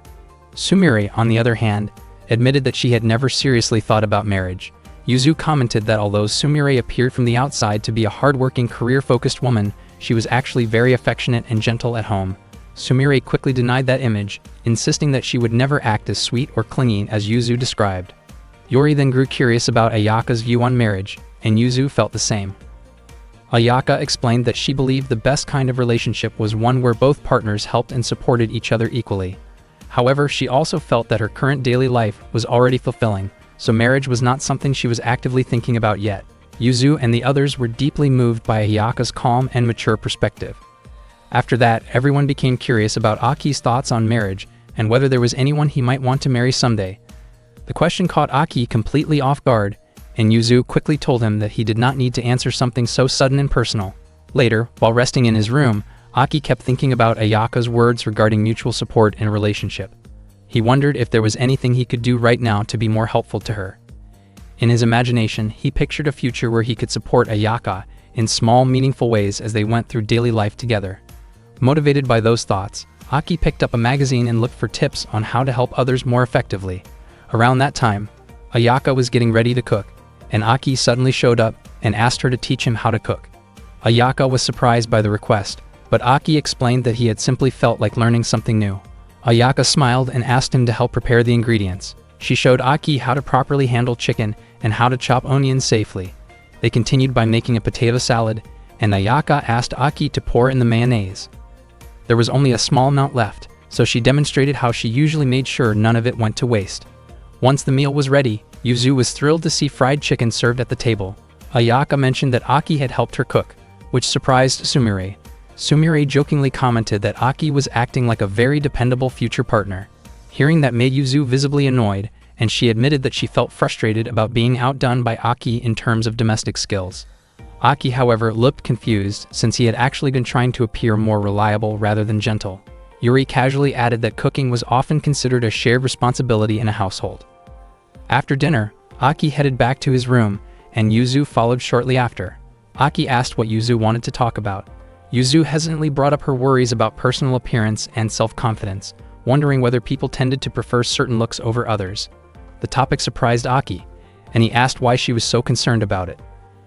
Sumire, on the other hand, admitted that she had never seriously thought about marriage. Yuzu commented that although Sumire appeared from the outside to be a hardworking, career-focused woman, she was actually very affectionate and gentle at home. Sumire quickly denied that image, insisting that she would never act as sweet or clingy as Yuzu described. Yuri then grew curious about Ayaka's view on marriage, and Yuzu felt the same. Ayaka explained that she believed the best kind of relationship was one where both partners helped and supported each other equally. However, she also felt that her current daily life was already fulfilling, so marriage was not something she was actively thinking about yet. Yuzu and the others were deeply moved by Ayaka's calm and mature perspective. After that, everyone became curious about Aki's thoughts on marriage and whether there was anyone he might want to marry someday. The question caught Aki completely off guard, and Yuzu quickly told him that he did not need to answer something so sudden and personal. Later, while resting in his room, Aki kept thinking about Ayaka's words regarding mutual support in a relationship. He wondered if there was anything he could do right now to be more helpful to her. In his imagination, he pictured a future where he could support Ayaka in small, meaningful ways as they went through daily life together. Motivated by those thoughts, Aki picked up a magazine and looked for tips on how to help others more effectively. Around that time, Ayaka was getting ready to cook, and Aki suddenly showed up and asked her to teach him how to cook. Ayaka was surprised by the request, but Aki explained that he had simply felt like learning something new. Ayaka smiled and asked him to help prepare the ingredients. She showed Aki how to properly handle chicken and how to chop onions safely. They continued by making a potato salad, and Ayaka asked Aki to pour in the mayonnaise. There was only a small amount left, so she demonstrated how she usually made sure none of it went to waste. Once the meal was ready, Yuzu was thrilled to see fried chicken served at the table. Ayaka mentioned that Aki had helped her cook, which surprised Sumire. Sumire jokingly commented that Aki was acting like a very dependable future partner. Hearing that made Yuzu visibly annoyed, and she admitted that she felt frustrated about being outdone by Aki in terms of domestic skills. Aki, however, looked confused since he had actually been trying to appear more reliable rather than gentle. Yuri casually added that cooking was often considered a shared responsibility in a household. After dinner, Aki headed back to his room, and Yuzu followed shortly after. Aki asked what Yuzu wanted to talk about. Yuzu hesitantly brought up her worries about personal appearance and self-confidence, wondering whether people tended to prefer certain looks over others. The topic surprised Aki, and he asked why she was so concerned about it.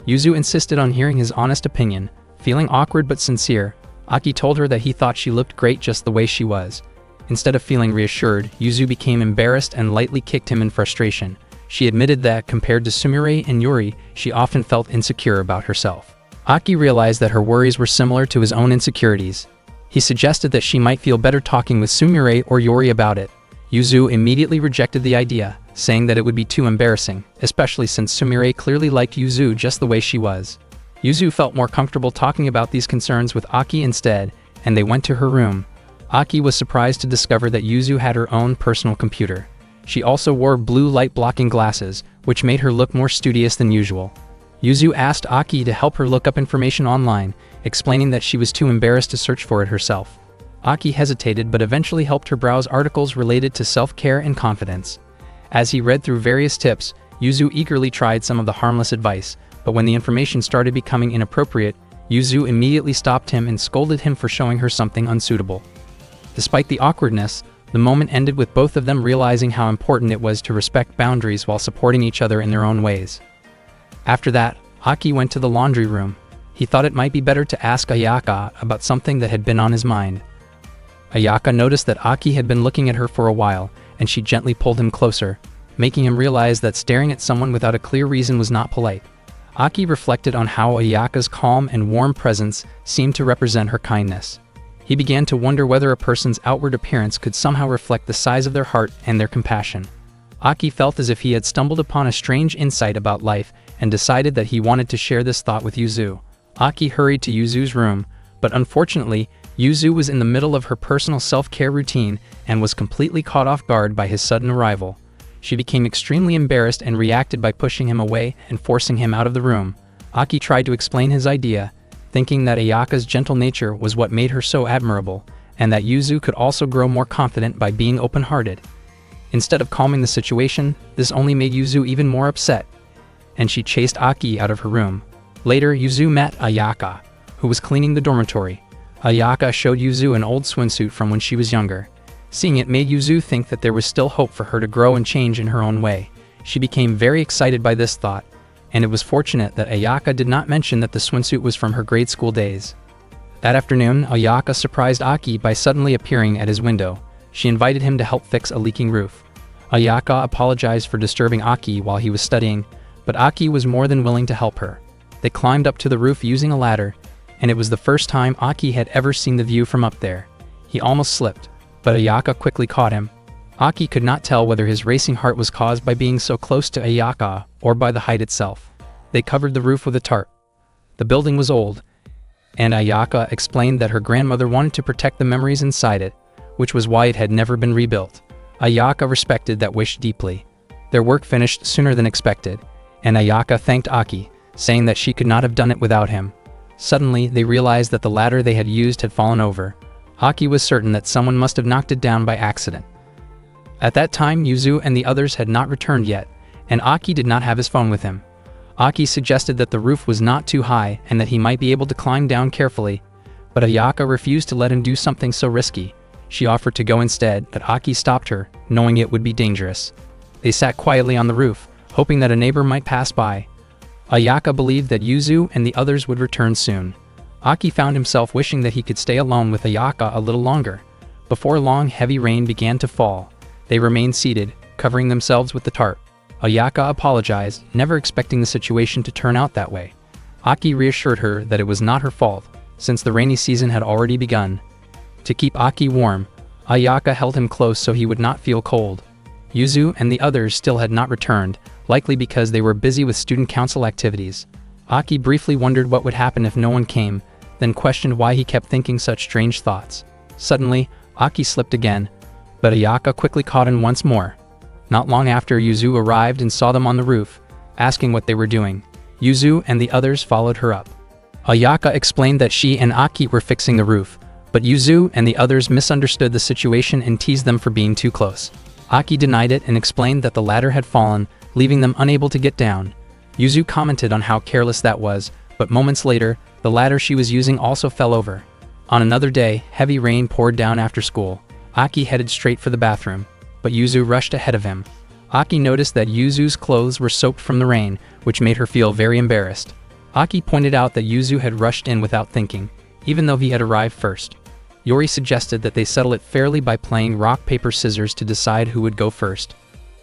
Yuzu insisted on hearing his honest opinion. Feeling awkward but sincere, Aki told her that he thought she looked great just the way she was. Instead of feeling reassured, Yuzu became embarrassed and lightly kicked him in frustration. She admitted that, compared to Sumire and Yuri, she often felt insecure about herself. Aki realized that her worries were similar to his own insecurities. He suggested that she might feel better talking with Sumire or Yuri about it. Yuzu immediately rejected the idea, saying that it would be too embarrassing, especially since Sumire clearly liked Yuzu just the way she was. Yuzu felt more comfortable talking about these concerns with Aki instead, and they went to her room. Aki was surprised to discover that Yuzu had her own personal computer. She also wore blue light-blocking glasses, which made her look more studious than usual. Yuzu asked Aki to help her look up information online, explaining that she was too embarrassed to search for it herself. Aki hesitated but eventually helped her browse articles related to self-care and confidence. As he read through various tips, Yuzu eagerly tried some of the harmless advice, but when the information started becoming inappropriate, Yuzu immediately stopped him and scolded him for showing her something unsuitable. Despite the awkwardness, the moment ended with both of them realizing how important it was to respect boundaries while supporting each other in their own ways. After that, Aki went to the laundry room. He thought it might be better to ask Ayaka about something that had been on his mind. Ayaka noticed that Aki had been looking at her for a while, and she gently pulled him closer, making him realize that staring at someone without a clear reason was not polite. Aki reflected on how Ayaka's calm and warm presence seemed to represent her kindness. He began to wonder whether a person's outward appearance could somehow reflect the size of their heart and their compassion. Aki felt as if he had stumbled upon a strange insight about life and decided that he wanted to share this thought with Yuzu. Aki hurried to Yuzu's room, but unfortunately, Yuzu was in the middle of her personal self-care routine and was completely caught off guard by his sudden arrival. She became extremely embarrassed and reacted by pushing him away and forcing him out of the room. Aki tried to explain his idea, thinking that Ayaka's gentle nature was what made her so admirable, and that Yuzu could also grow more confident by being open-hearted. Instead of calming the situation, this only made Yuzu even more upset, and she chased Aki out of her room. Later, Yuzu met Ayaka, who was cleaning the dormitory. Ayaka showed Yuzu an old swimsuit from when she was younger. Seeing it made Yuzu think that there was still hope for her to grow and change in her own way. She became very excited by this thought, and it was fortunate that Ayaka did not mention that the swimsuit was from her grade school days. That afternoon, Ayaka surprised Aki by suddenly appearing at his window. She invited him to help fix a leaking roof. Ayaka apologized for disturbing Aki while he was studying, but Aki was more than willing to help her. They climbed up to the roof using a ladder, and it was the first time Aki had ever seen the view from up there. He almost slipped, but Ayaka quickly caught him. Aki could not tell whether his racing heart was caused by being so close to Ayaka or by the height itself. They covered the roof with a tarp. The building was old, and Ayaka explained that her grandmother wanted to protect the memories inside it, which was why it had never been rebuilt. Ayaka respected that wish deeply. Their work finished sooner than expected, and Ayaka thanked Aki, saying that she could not have done it without him. Suddenly, they realized that the ladder they had used had fallen over. Aki was certain that someone must have knocked it down by accident. At that time, Yuzu and the others had not returned yet, and Aki did not have his phone with him. Aki suggested that the roof was not too high and that he might be able to climb down carefully, but Ayaka refused to let him do something so risky. She offered to go instead, but Aki stopped her, knowing it would be dangerous. They sat quietly on the roof, hoping that a neighbor might pass by. Ayaka believed that Yuzu and the others would return soon. Aki found himself wishing that he could stay alone with Ayaka a little longer. Before long, heavy rain began to fall. They remained seated, covering themselves with the tarp. Ayaka apologized, never expecting the situation to turn out that way. Aki reassured her that it was not her fault, since the rainy season had already begun. To keep Aki warm, Ayaka held him close so he would not feel cold. Yuzu and the others still had not returned, likely because they were busy with student council activities. Aki briefly wondered what would happen if no one came, then questioned why he kept thinking such strange thoughts. Suddenly, Aki slipped again, but Ayaka quickly caught him once more. Not long after, Yuzu arrived and saw them on the roof, asking what they were doing. Yuzu and the others followed her up. Ayaka explained that she and Aki were fixing the roof, but Yuzu and the others misunderstood the situation and teased them for being too close. Aki denied it and explained that the ladder had fallen, leaving them unable to get down. Yuzu commented on how careless that was, but moments later, the ladder she was using also fell over. On another day, heavy rain poured down after school. Aki headed straight for the bathroom, but Yuzu rushed ahead of him. Aki noticed that Yuzu's clothes were soaked from the rain, which made her feel very embarrassed. Aki pointed out that Yuzu had rushed in without thinking, even though he had arrived first. Yori suggested that they settle it fairly by playing rock, paper, scissors to decide who would go first.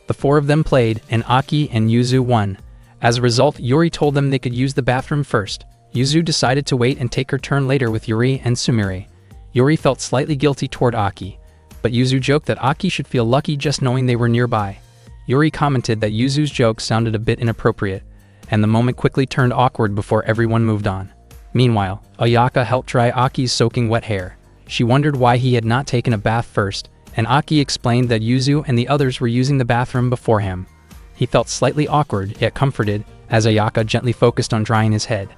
The four of them played, and Aki and Yuzu won. As a result, Yori told them they could use the bathroom first. Yuzu decided to wait and take her turn later with Yuri and Sumire. Yori felt slightly guilty toward Aki, but Yuzu joked that Aki should feel lucky just knowing they were nearby. Yuri commented that Yuzu's joke sounded a bit inappropriate, and the moment quickly turned awkward before everyone moved on. Meanwhile, Ayaka helped dry Aki's soaking wet hair. She wondered why he had not taken a bath first, and Aki explained that Yuzu and the others were using the bathroom before him. He felt slightly awkward, yet comforted, as Ayaka gently focused on drying his head.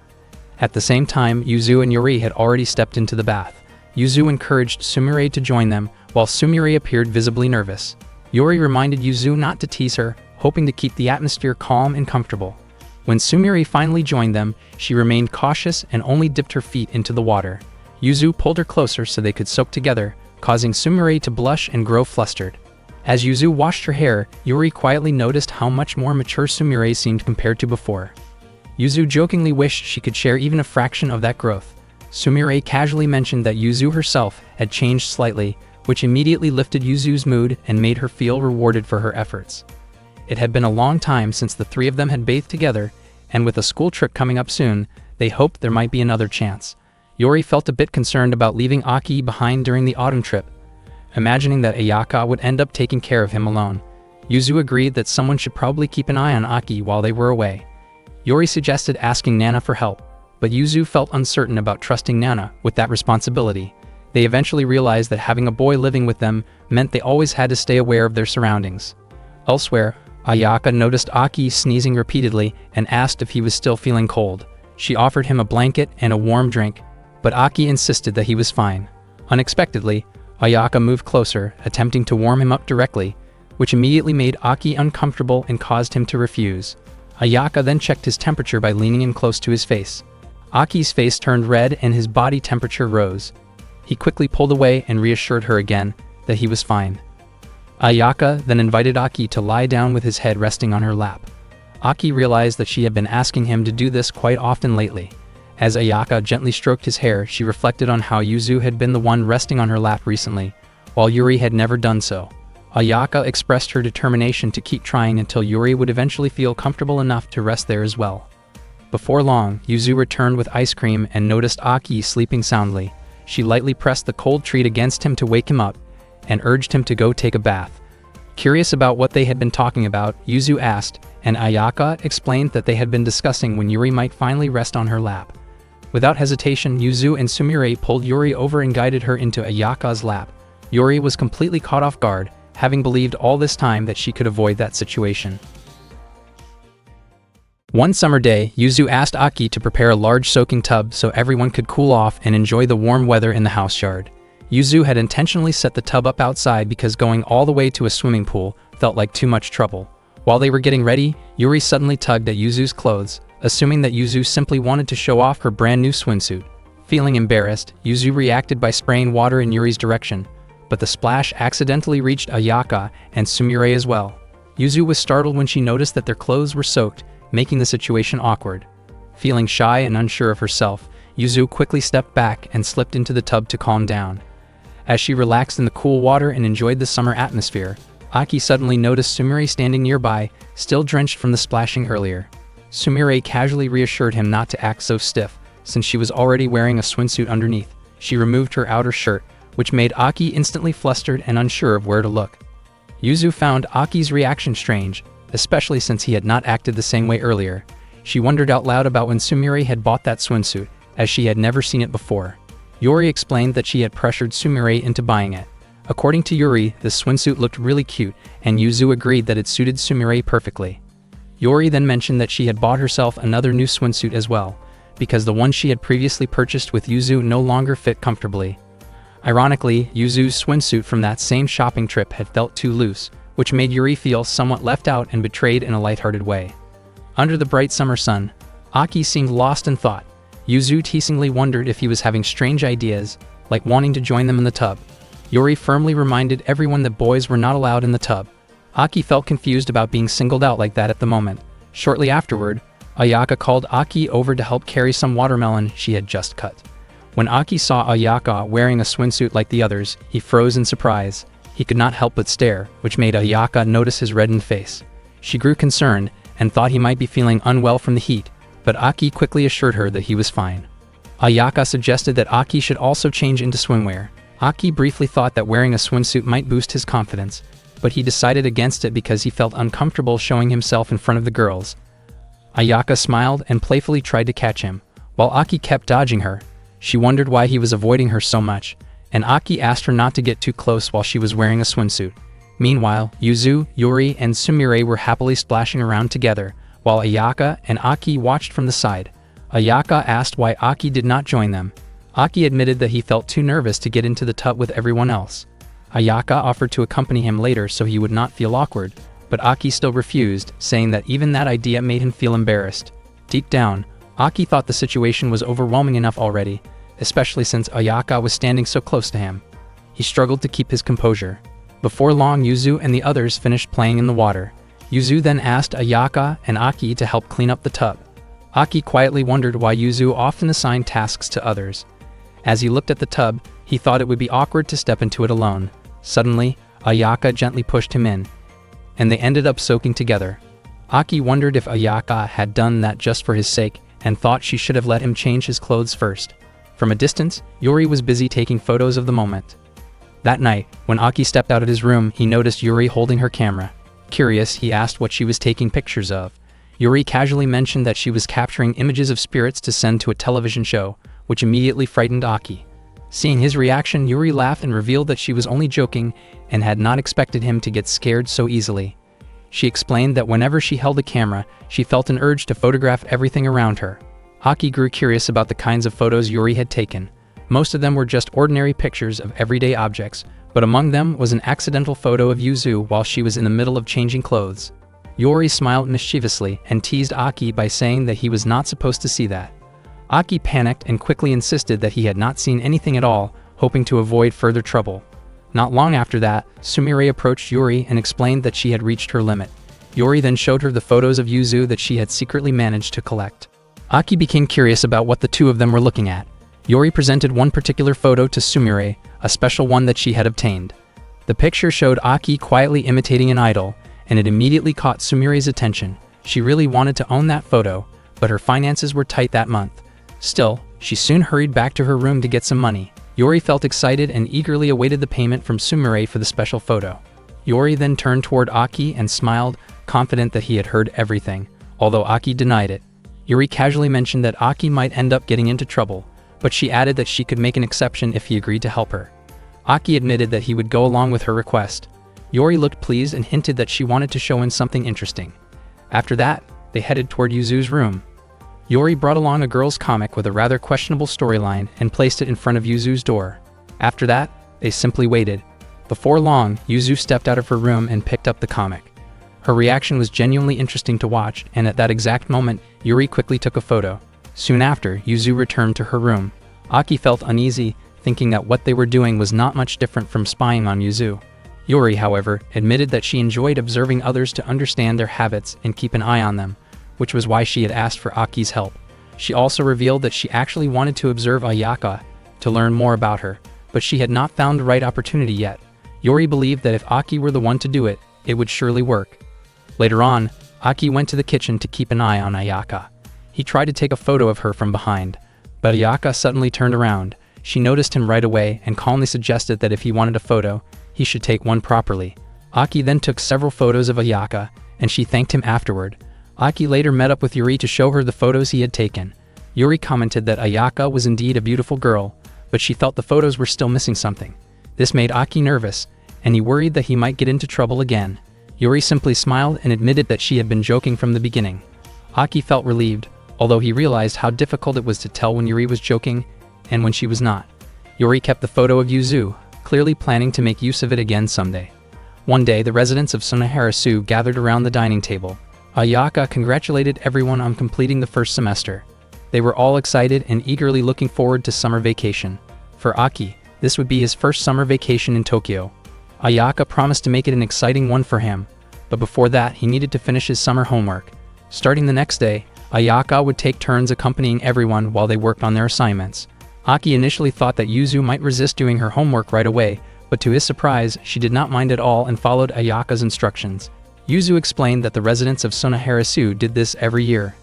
At the same time, Yuzu and Yuri had already stepped into the bath. Yuzu encouraged Sumire to join them, while Sumire appeared visibly nervous. Yuri reminded Yuzu not to tease her, hoping to keep the atmosphere calm and comfortable. When Sumire finally joined them, she remained cautious and only dipped her feet into the water. Yuzu pulled her closer so they could soak together, causing Sumire to blush and grow flustered. As Yuzu washed her hair, Yuri quietly noticed how much more mature Sumire seemed compared to before. Yuzu jokingly wished she could share even a fraction of that growth. Sumire casually mentioned that Yuzu herself had changed slightly, which immediately lifted Yuzu's mood and made her feel rewarded for her efforts. It had been a long time since the three of them had bathed together, and with a school trip coming up soon, they hoped there might be another chance. Yori felt a bit concerned about leaving Aki behind during the autumn trip, imagining that Ayaka would end up taking care of him alone. Yuzu agreed that someone should probably keep an eye on Aki while they were away. Yori suggested asking Nana for help, but Yuzu felt uncertain about trusting Nana with that responsibility. They eventually realized that having a boy living with them meant they always had to stay aware of their surroundings. Elsewhere, Ayaka noticed Aki sneezing repeatedly and asked if he was still feeling cold. She offered him a blanket and a warm drink, but Aki insisted that he was fine. Unexpectedly, Ayaka moved closer, attempting to warm him up directly, which immediately made Aki uncomfortable and caused him to refuse. Ayaka then checked his temperature by leaning in close to his face. Aki's face turned red and his body temperature rose. He quickly pulled away and reassured her again that he was fine. Ayaka then invited Aki to lie down with his head resting on her lap. Aki realized that she had been asking him to do this quite often lately. As Ayaka gently stroked his hair, she reflected on how Yuzu had been the one resting on her lap recently, while Yuri had never done so. Ayaka expressed her determination to keep trying until Yuri would eventually feel comfortable enough to rest there as well. Before long, Yuzu returned with ice cream and noticed Aki sleeping soundly. She lightly pressed the cold treat against him to wake him up and urged him to go take a bath. Curious about what they had been talking about, Yuzu asked, and Ayaka explained that they had been discussing when Yuri might finally rest on her lap. Without hesitation, Yuzu and Sumire pulled Yuri over and guided her into Ayaka's lap. Yuri was completely caught off guard, having believed all this time that she could avoid that situation. One summer day, Yuzu asked Aki to prepare a large soaking tub so everyone could cool off and enjoy the warm weather in the house yard. Yuzu had intentionally set the tub up outside because going all the way to a swimming pool felt like too much trouble. While they were getting ready, Yuri suddenly tugged at Yuzu's clothes, assuming that Yuzu simply wanted to show off her brand new swimsuit. Feeling embarrassed, Yuzu reacted by spraying water in Yuri's direction, but the splash accidentally reached Ayaka and Sumire as well. Yuzu was startled when she noticed that their clothes were soaked, making the situation awkward. Feeling shy and unsure of herself, Yuzu quickly stepped back and slipped into the tub to calm down. As she relaxed in the cool water and enjoyed the summer atmosphere, Aki suddenly noticed Sumire standing nearby, still drenched from the splashing earlier. Sumire casually reassured him not to act so stiff, since she was already wearing a swimsuit underneath. She removed her outer shirt, which made Aki instantly flustered and unsure of where to look. Yuzu found Aki's reaction strange, especially since he had not acted the same way earlier. She wondered out loud about when Sumire had bought that swimsuit, as she had never seen it before. Yuri explained that she had pressured Sumire into buying it. According to Yuri, the swimsuit looked really cute, and Yuzu agreed that it suited Sumire perfectly. Yuri then mentioned that she had bought herself another new swimsuit as well, because the one she had previously purchased with Yuzu no longer fit comfortably. Ironically, Yuzu's swimsuit from that same shopping trip had felt too loose, which made Yuri feel somewhat left out and betrayed in a lighthearted way. Under the bright summer sun, Aki seemed lost in thought. Yuzu teasingly wondered if he was having strange ideas, like wanting to join them in the tub. Yuri firmly reminded everyone that boys were not allowed in the tub. Aki felt confused about being singled out like that at the moment. Shortly afterward, Ayaka called Aki over to help carry some watermelon she had just cut. When Aki saw Ayaka wearing a swimsuit like the others, he froze in surprise. He could not help but stare, which made Ayaka notice his reddened face. She grew concerned and thought he might be feeling unwell from the heat, but Aki quickly assured her that he was fine. Ayaka suggested that Aki should also change into swimwear. Aki briefly thought that wearing a swimsuit might boost his confidence, but he decided against it because he felt uncomfortable showing himself in front of the girls. Ayaka smiled and playfully tried to catch him, while Aki kept dodging her. She wondered why he was avoiding her so much, and Aki asked her not to get too close while she was wearing a swimsuit. Meanwhile, Yuzu, Yuri, and Sumire were happily splashing around together, while Ayaka and Aki watched from the side. Ayaka asked why Aki did not join them. Aki admitted that he felt too nervous to get into the tub with everyone else. Ayaka offered to accompany him later so he would not feel awkward, but Aki still refused, saying that even that idea made him feel embarrassed. Deep down, Aki thought the situation was overwhelming enough already, especially since Ayaka was standing so close to him. He struggled to keep his composure. Before long, Yuzu and the others finished playing in the water. Yuzu then asked Ayaka and Aki to help clean up the tub. Aki quietly wondered why Yuzu often assigned tasks to others. As he looked at the tub, he thought it would be awkward to step into it alone. Suddenly, Ayaka gently pushed him in, and they ended up soaking together. Aki wondered if Ayaka had done that just for his sake, and thought she should have let him change his clothes first. From a distance, Yuri was busy taking photos of the moment. That night, when Aki stepped out of his room, he noticed Yuri holding her camera. Curious, he asked what she was taking pictures of. Yuri casually mentioned that she was capturing images of spirits to send to a television show, which immediately frightened Aki. Seeing his reaction, Yuri laughed and revealed that she was only joking and had not expected him to get scared so easily. She explained that whenever she held a camera, she felt an urge to photograph everything around her. Aki grew curious about the kinds of photos Yuri had taken. Most of them were just ordinary pictures of everyday objects, but among them was an accidental photo of Yuzu while she was in the middle of changing clothes. Yuri smiled mischievously and teased Aki by saying that he was not supposed to see that. Aki panicked and quickly insisted that he had not seen anything at all, hoping to avoid further trouble. Not long after that, Sumire approached Yuri and explained that she had reached her limit. Yuri then showed her the photos of Yuzu that she had secretly managed to collect. Aki became curious about what the two of them were looking at. Yuri presented one particular photo to Sumire, a special one that she had obtained. The picture showed Aki quietly imitating an idol, and it immediately caught Sumire's attention. She really wanted to own that photo, but her finances were tight that month. Still, she soon hurried back to her room to get some money. Yuri felt excited and eagerly awaited the payment from Sumire for the special photo. Yuri then turned toward Aki and smiled, confident that he had heard everything, although Aki denied it. Yuri casually mentioned that Aki might end up getting into trouble, but she added that she could make an exception if he agreed to help her. Aki admitted that he would go along with her request. Yuri looked pleased and hinted that she wanted to show him something interesting. After that, they headed toward Yuzu's room. Yuri brought along a girl's comic with a rather questionable storyline and placed it in front of Yuzu's door. After that, they simply waited. Before long, Yuzu stepped out of her room and picked up the comic. Her reaction was genuinely interesting to watch, and at that exact moment, Yuri quickly took a photo. Soon after, Yuzu returned to her room. Aki felt uneasy, thinking that what they were doing was not much different from spying on Yuzu. Yuri, however, admitted that she enjoyed observing others to understand their habits and keep an eye on them, which was why she had asked for Aki's help. She also revealed that she actually wanted to observe Ayaka to learn more about her, but she had not found the right opportunity yet. Yuri believed that if Aki were the one to do it, it would surely work. Later on, Aki went to the kitchen to keep an eye on Ayaka. He tried to take a photo of her from behind, but Ayaka suddenly turned around. She noticed him right away and calmly suggested that if he wanted a photo, he should take one properly. Aki then took several photos of Ayaka, and she thanked him afterward. Aki later met up with Yuri to show her the photos he had taken. Yuri commented that Ayaka was indeed a beautiful girl, but she felt the photos were still missing something. This made Aki nervous, and he worried that he might get into trouble again. Yuri simply smiled and admitted that she had been joking from the beginning. Aki felt relieved, although he realized how difficult it was to tell when Yuri was joking and when she was not. Yuri kept the photo of Yuzu, clearly planning to make use of it again someday. One day, the residents of Sonaharasu gathered around the dining table. Ayaka congratulated everyone on completing the first semester. They were all excited and eagerly looking forward to summer vacation. For Aki, this would be his first summer vacation in Tokyo. Ayaka promised to make it an exciting one for him, but before that he needed to finish his summer homework. Starting the next day, Ayaka would take turns accompanying everyone while they worked on their assignments. Aki initially thought that Yuzu might resist doing her homework right away, but to his surprise, she did not mind at all and followed Ayaka's instructions. Yuzu explained that the residents of Sonaharasu did this every year.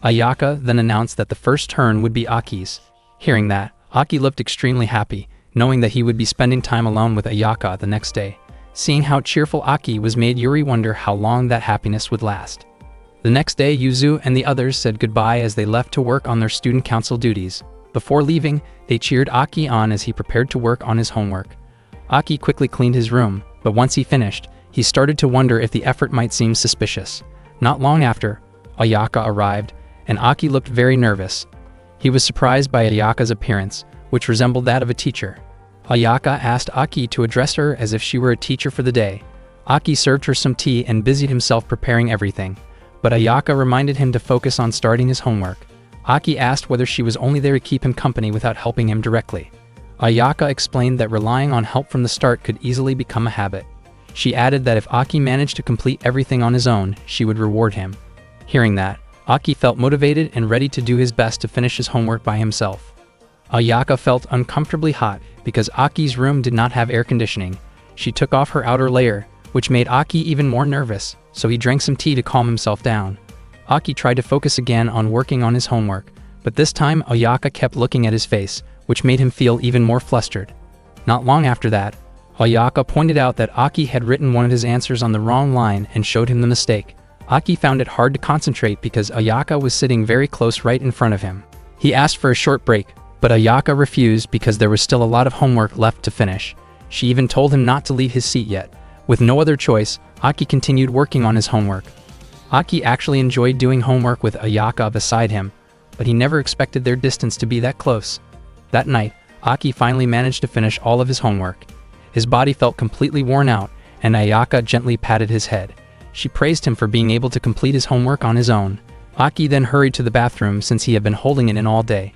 Ayaka then announced that the first turn would be Aki's. Hearing that, Aki looked extremely happy, knowing that he would be spending time alone with Ayaka the next day. Seeing how cheerful Aki was made Yuri wonder how long that happiness would last. The next day, Yuzu and the others said goodbye as they left to work on their student council duties. Before leaving, they cheered Aki on as he prepared to work on his homework. Aki quickly cleaned his room, but once he finished, he started to wonder if the effort might seem suspicious. Not long after, Ayaka arrived, and Aki looked very nervous. He was surprised by Ayaka's appearance, which resembled that of a teacher. Ayaka asked Aki to address her as if she were a teacher for the day. Aki served her some tea and busied himself preparing everything, but Ayaka reminded him to focus on starting his homework. Aki asked whether she was only there to keep him company without helping him directly. Ayaka explained that relying on help from the start could easily become a habit. She added that if Aki managed to complete everything on his own, she would reward him. Hearing that, Aki felt motivated and ready to do his best to finish his homework by himself. Ayaka felt uncomfortably hot because Aki's room did not have air conditioning. She took off her outer layer, which made Aki even more nervous, so he drank some tea to calm himself down. Aki tried to focus again on working on his homework, but this time Ayaka kept looking at his face, which made him feel even more flustered. Not long after that, Ayaka pointed out that Aki had written one of his answers on the wrong line and showed him the mistake. Aki found it hard to concentrate because Ayaka was sitting very close right in front of him. He asked for a short break, but Ayaka refused because there was still a lot of homework left to finish. She even told him not to leave his seat yet. With no other choice, Aki continued working on his homework. Aki actually enjoyed doing homework with Ayaka beside him, but he never expected their distance to be that close. That night, Aki finally managed to finish all of his homework. His body felt completely worn out, and Ayaka gently patted his head. She praised him for being able to complete his homework on his own. Aki then hurried to the bathroom since he had been holding it in all day.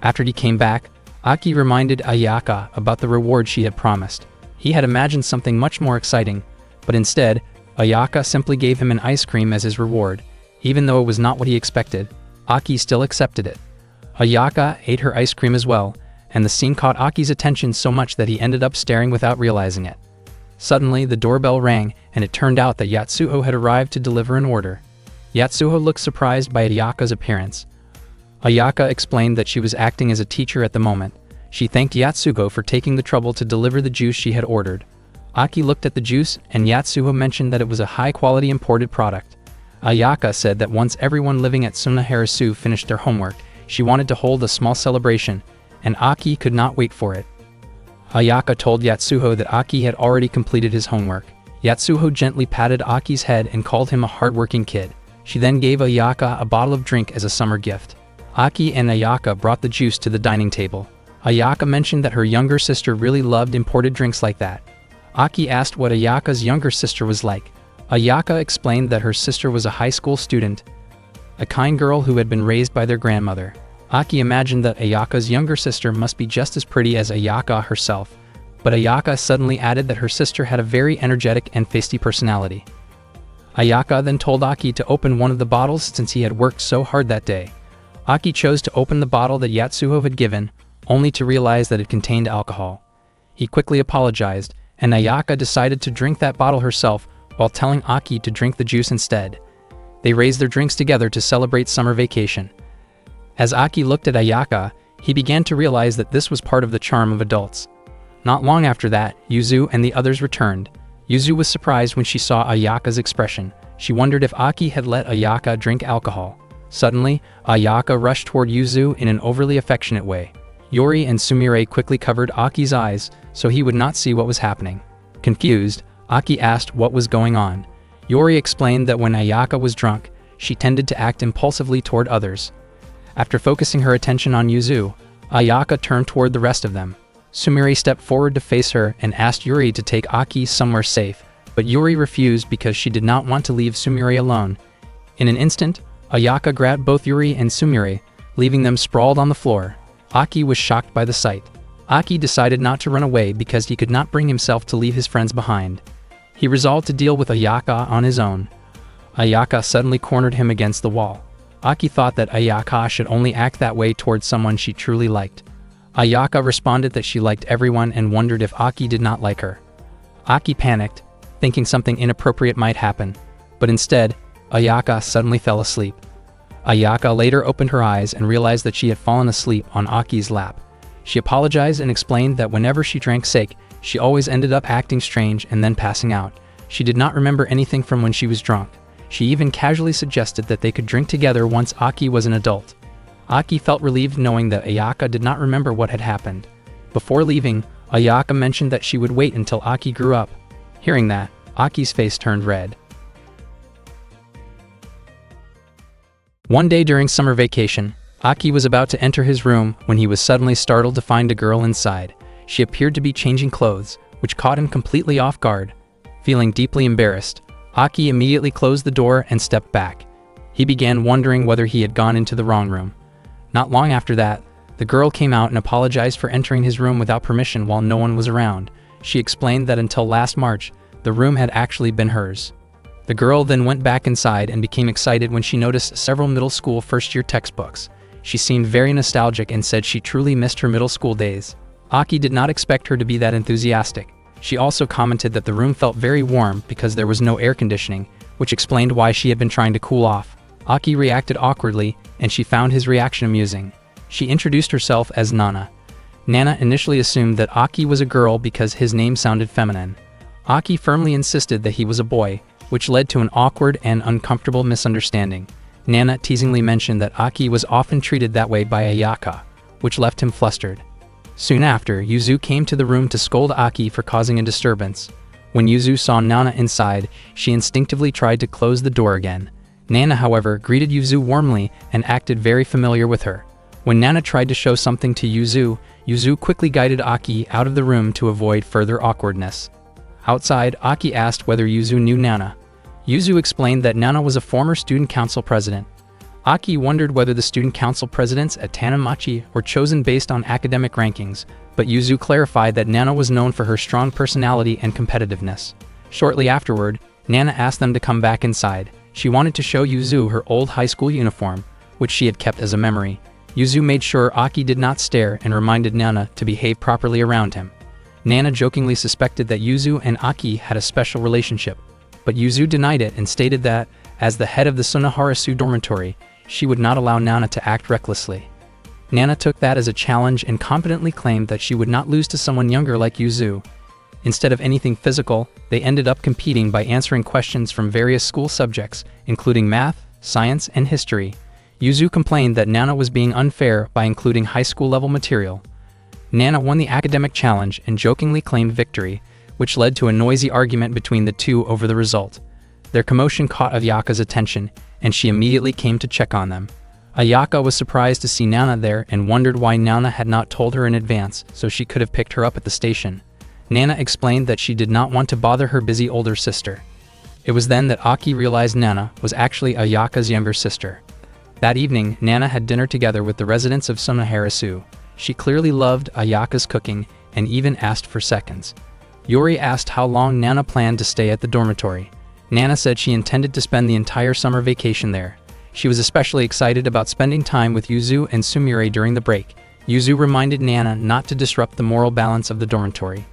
After he came back, Aki reminded Ayaka about the reward she had promised. He had imagined something much more exciting, but instead, Ayaka simply gave him an ice cream as his reward. Even though it was not what he expected, Aki still accepted it. Ayaka ate her ice cream as well, and the scene caught Aki's attention so much that he ended up staring without realizing it. Suddenly, the doorbell rang, and it turned out that Yatsuho had arrived to deliver an order. Yatsuho looked surprised by Ayaka's appearance. Ayaka explained that she was acting as a teacher at the moment. She thanked Yatsuho for taking the trouble to deliver the juice she had ordered. Aki looked at the juice, and Yatsuho mentioned that it was a high-quality imported product. Ayaka said that once everyone living at Sunaharasu finished their homework, she wanted to hold a small celebration, and Aki could not wait for it. Ayaka told Yatsuho that Aki had already completed his homework. Yatsuho gently patted Aki's head and called him a hard-working kid. She then gave Ayaka a bottle of drink as a summer gift. Aki and Ayaka brought the juice to the dining table. Ayaka mentioned that her younger sister really loved imported drinks like that. Aki asked what Ayaka's younger sister was like. Ayaka explained that her sister was a high school student, a kind girl who had been raised by their grandmother. Aki imagined that Ayaka's younger sister must be just as pretty as Ayaka herself, but Ayaka suddenly added that her sister had a very energetic and feisty personality. Ayaka then told Aki to open one of the bottles since he had worked so hard that day. Aki chose to open the bottle that Yatsuho had given, only to realize that it contained alcohol. He quickly apologized, and Ayaka decided to drink that bottle herself while telling Aki to drink the juice instead. They raised their drinks together to celebrate summer vacation. As Aki looked at Ayaka, he began to realize that this was part of the charm of adults. Not long after that, Yuzu and the others returned. Yuzu was surprised when she saw Ayaka's expression. She wondered if Aki had let Ayaka drink alcohol. Suddenly, Ayaka rushed toward Yuzu in an overly affectionate way. Yori and Sumire quickly covered Aki's eyes so he would not see what was happening. Confused, Aki asked what was going on. Yori explained that when Ayaka was drunk, she tended to act impulsively toward others. After focusing her attention on Yuzu, Ayaka turned toward the rest of them. Sumire stepped forward to face her and asked Yuri to take Aki somewhere safe, but Yuri refused because she did not want to leave Sumire alone. In an instant, Ayaka grabbed both Yuri and Sumire, leaving them sprawled on the floor. Aki was shocked by the sight. Aki decided not to run away because he could not bring himself to leave his friends behind. He resolved to deal with Ayaka on his own. Ayaka suddenly cornered him against the wall. Aki thought that Ayaka should only act that way towards someone she truly liked. Ayaka responded that she liked everyone and wondered if Aki did not like her. Aki panicked, thinking something inappropriate might happen, but instead, Ayaka suddenly fell asleep. Ayaka later opened her eyes and realized that she had fallen asleep on Aki's lap. She apologized and explained that whenever she drank sake, she always ended up acting strange and then passing out. She did not remember anything from when she was drunk. She even casually suggested that they could drink together once Aki was an adult. Aki felt relieved knowing that Ayaka did not remember what had happened. Before leaving, Ayaka mentioned that she would wait until Aki grew up. Hearing that, Aki's face turned red. One day during summer vacation, Aki was about to enter his room when he was suddenly startled to find a girl inside. She appeared to be changing clothes, which caught him completely off guard. Feeling deeply embarrassed, Aki immediately closed the door and stepped back. He began wondering whether he had gone into the wrong room. Not long after that, the girl came out and apologized for entering his room without permission while no one was around. She explained that until last March, the room had actually been hers. The girl then went back inside and became excited when she noticed several middle school first-year textbooks. She seemed very nostalgic and said she truly missed her middle school days. Aki did not expect her to be that enthusiastic. She also commented that the room felt very warm because there was no air conditioning, which explained why she had been trying to cool off. Aki reacted awkwardly, and she found his reaction amusing. She introduced herself as Nana. Nana initially assumed that Aki was a girl because his name sounded feminine. Aki firmly insisted that he was a boy, which led to an awkward and uncomfortable misunderstanding. Nana teasingly mentioned that Aki was often treated that way by Ayaka, which left him flustered. Soon after, Yuzu came to the room to scold Aki for causing a disturbance. When Yuzu saw Nana inside, she instinctively tried to close the door again. Nana, however, greeted Yuzu warmly and acted very familiar with her. When Nana tried to show something to Yuzu, Yuzu quickly guided Aki out of the room to avoid further awkwardness. Outside, Aki asked whether Yuzu knew Nana. Yuzu explained that Nana was a former student council president. Aki wondered whether the student council presidents at Tanamachi were chosen based on academic rankings, but Yuzu clarified that Nana was known for her strong personality and competitiveness. Shortly afterward, Nana asked them to come back inside. She wanted to show Yuzu her old high school uniform, which she had kept as a memory. Yuzu made sure Aki did not stare and reminded Nana to behave properly around him. Nana jokingly suspected that Yuzu and Aki had a special relationship, but Yuzu denied it and stated that, As the head of the Sunaharasu dormitory, she would not allow Nana to act recklessly. Nana took that as a challenge and confidently claimed that she would not lose to someone younger like Yuzu. Instead of anything physical, they ended up competing by answering questions from various school subjects, including math, science, and history. Yuzu complained that Nana was being unfair by including high school level material. Nana won the academic challenge and jokingly claimed victory, which led to a noisy argument between the two over the result. Their commotion caught Ayaka's attention, and she immediately came to check on them. Ayaka was surprised to see Nana there and wondered why Nana had not told her in advance so she could have picked her up at the station. Nana explained that she did not want to bother her busy older sister. It was then that Aki realized Nana was actually Ayaka's younger sister. That evening, Nana had dinner together with the residents of Sunaharasu. She clearly loved Ayaka's cooking and even asked for seconds. Yori asked how long Nana planned to stay at the dormitory. Nana said she intended to spend the entire summer vacation there. She was especially excited about spending time with Yuzu and Sumire during the break. Yuzu reminded Nana not to disrupt the moral balance of the dormitory.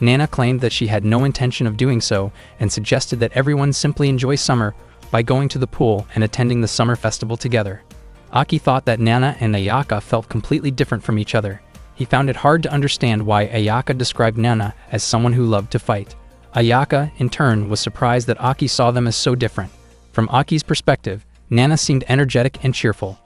Nana claimed that she had no intention of doing so and suggested that everyone simply enjoy summer by going to the pool and attending the summer festival together. Aki thought that Nana and Ayaka felt completely different from each other. He found it hard to understand why Ayaka described Nana as someone who loved to fight. Ayaka, in turn, was surprised that Aki saw them as so different. From Aki's perspective, Nana seemed energetic and cheerful.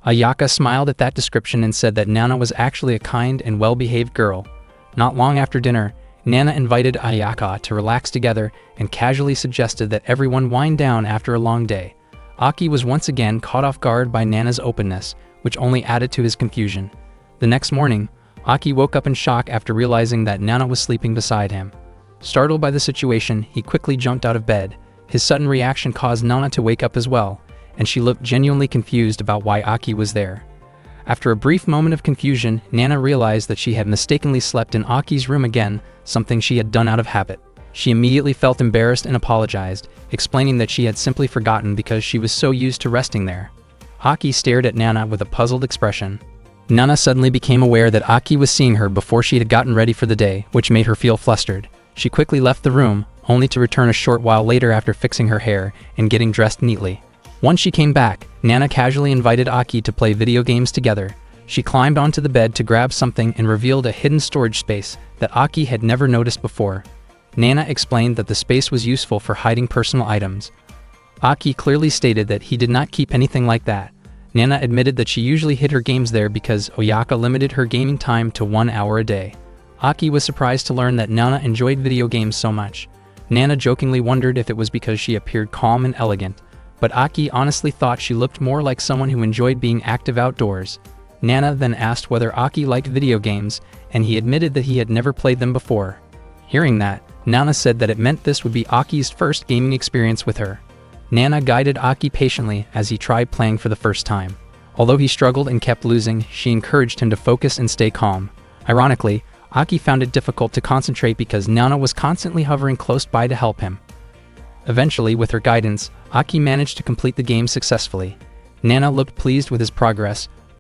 Ayaka smiled at that description and said that Nana was actually a kind and well-behaved girl. Not long after dinner, Nana invited Ayaka to relax together and casually suggested that everyone wind down after a long day. Aki was once again caught off guard by Nana's openness, which only added to his confusion. The next morning, Aki woke up in shock after realizing that Nana was sleeping beside him. Startled by the situation, he quickly jumped out of bed. His sudden reaction caused Nana to wake up as well, and she looked genuinely confused about why Aki was there. After a brief moment of confusion, Nana realized that she had mistakenly slept in Aki's room again, something she had done out of habit. She immediately felt embarrassed and apologized, explaining that she had simply forgotten because she was so used to resting there. Aki stared at Nana with a puzzled expression. Nana suddenly became aware that Aki was seeing her before she had gotten ready for the day, which made her feel flustered. She quickly left the room, only to return a short while later after fixing her hair and getting dressed neatly. Once she came back, Nana casually invited Aki to play video games together. She climbed onto the bed to grab something and revealed a hidden storage space that Aki had never noticed before. Nana explained that the space was useful for hiding personal items. Aki clearly stated that he did not keep anything like that. Nana admitted that she usually hid her games there because Oyaka limited her gaming time to 1 hour a day. Aki was surprised to learn that Nana enjoyed video games so much. Nana jokingly wondered if it was because she appeared calm and elegant, but Aki honestly thought she looked more like someone who enjoyed being active outdoors. Nana then asked whether Aki liked video games, and he admitted that he had never played them before. Hearing that, Nana said that it meant this would be Aki's first gaming experience with her. Nana guided Aki patiently as he tried playing for the first time. Although he struggled and kept losing, she encouraged him to focus and stay calm. Ironically, Aki found it difficult to concentrate because Nana was constantly hovering close by to help him. Eventually, with her guidance, Aki managed to complete the game successfully. Nana looked pleased with his progress,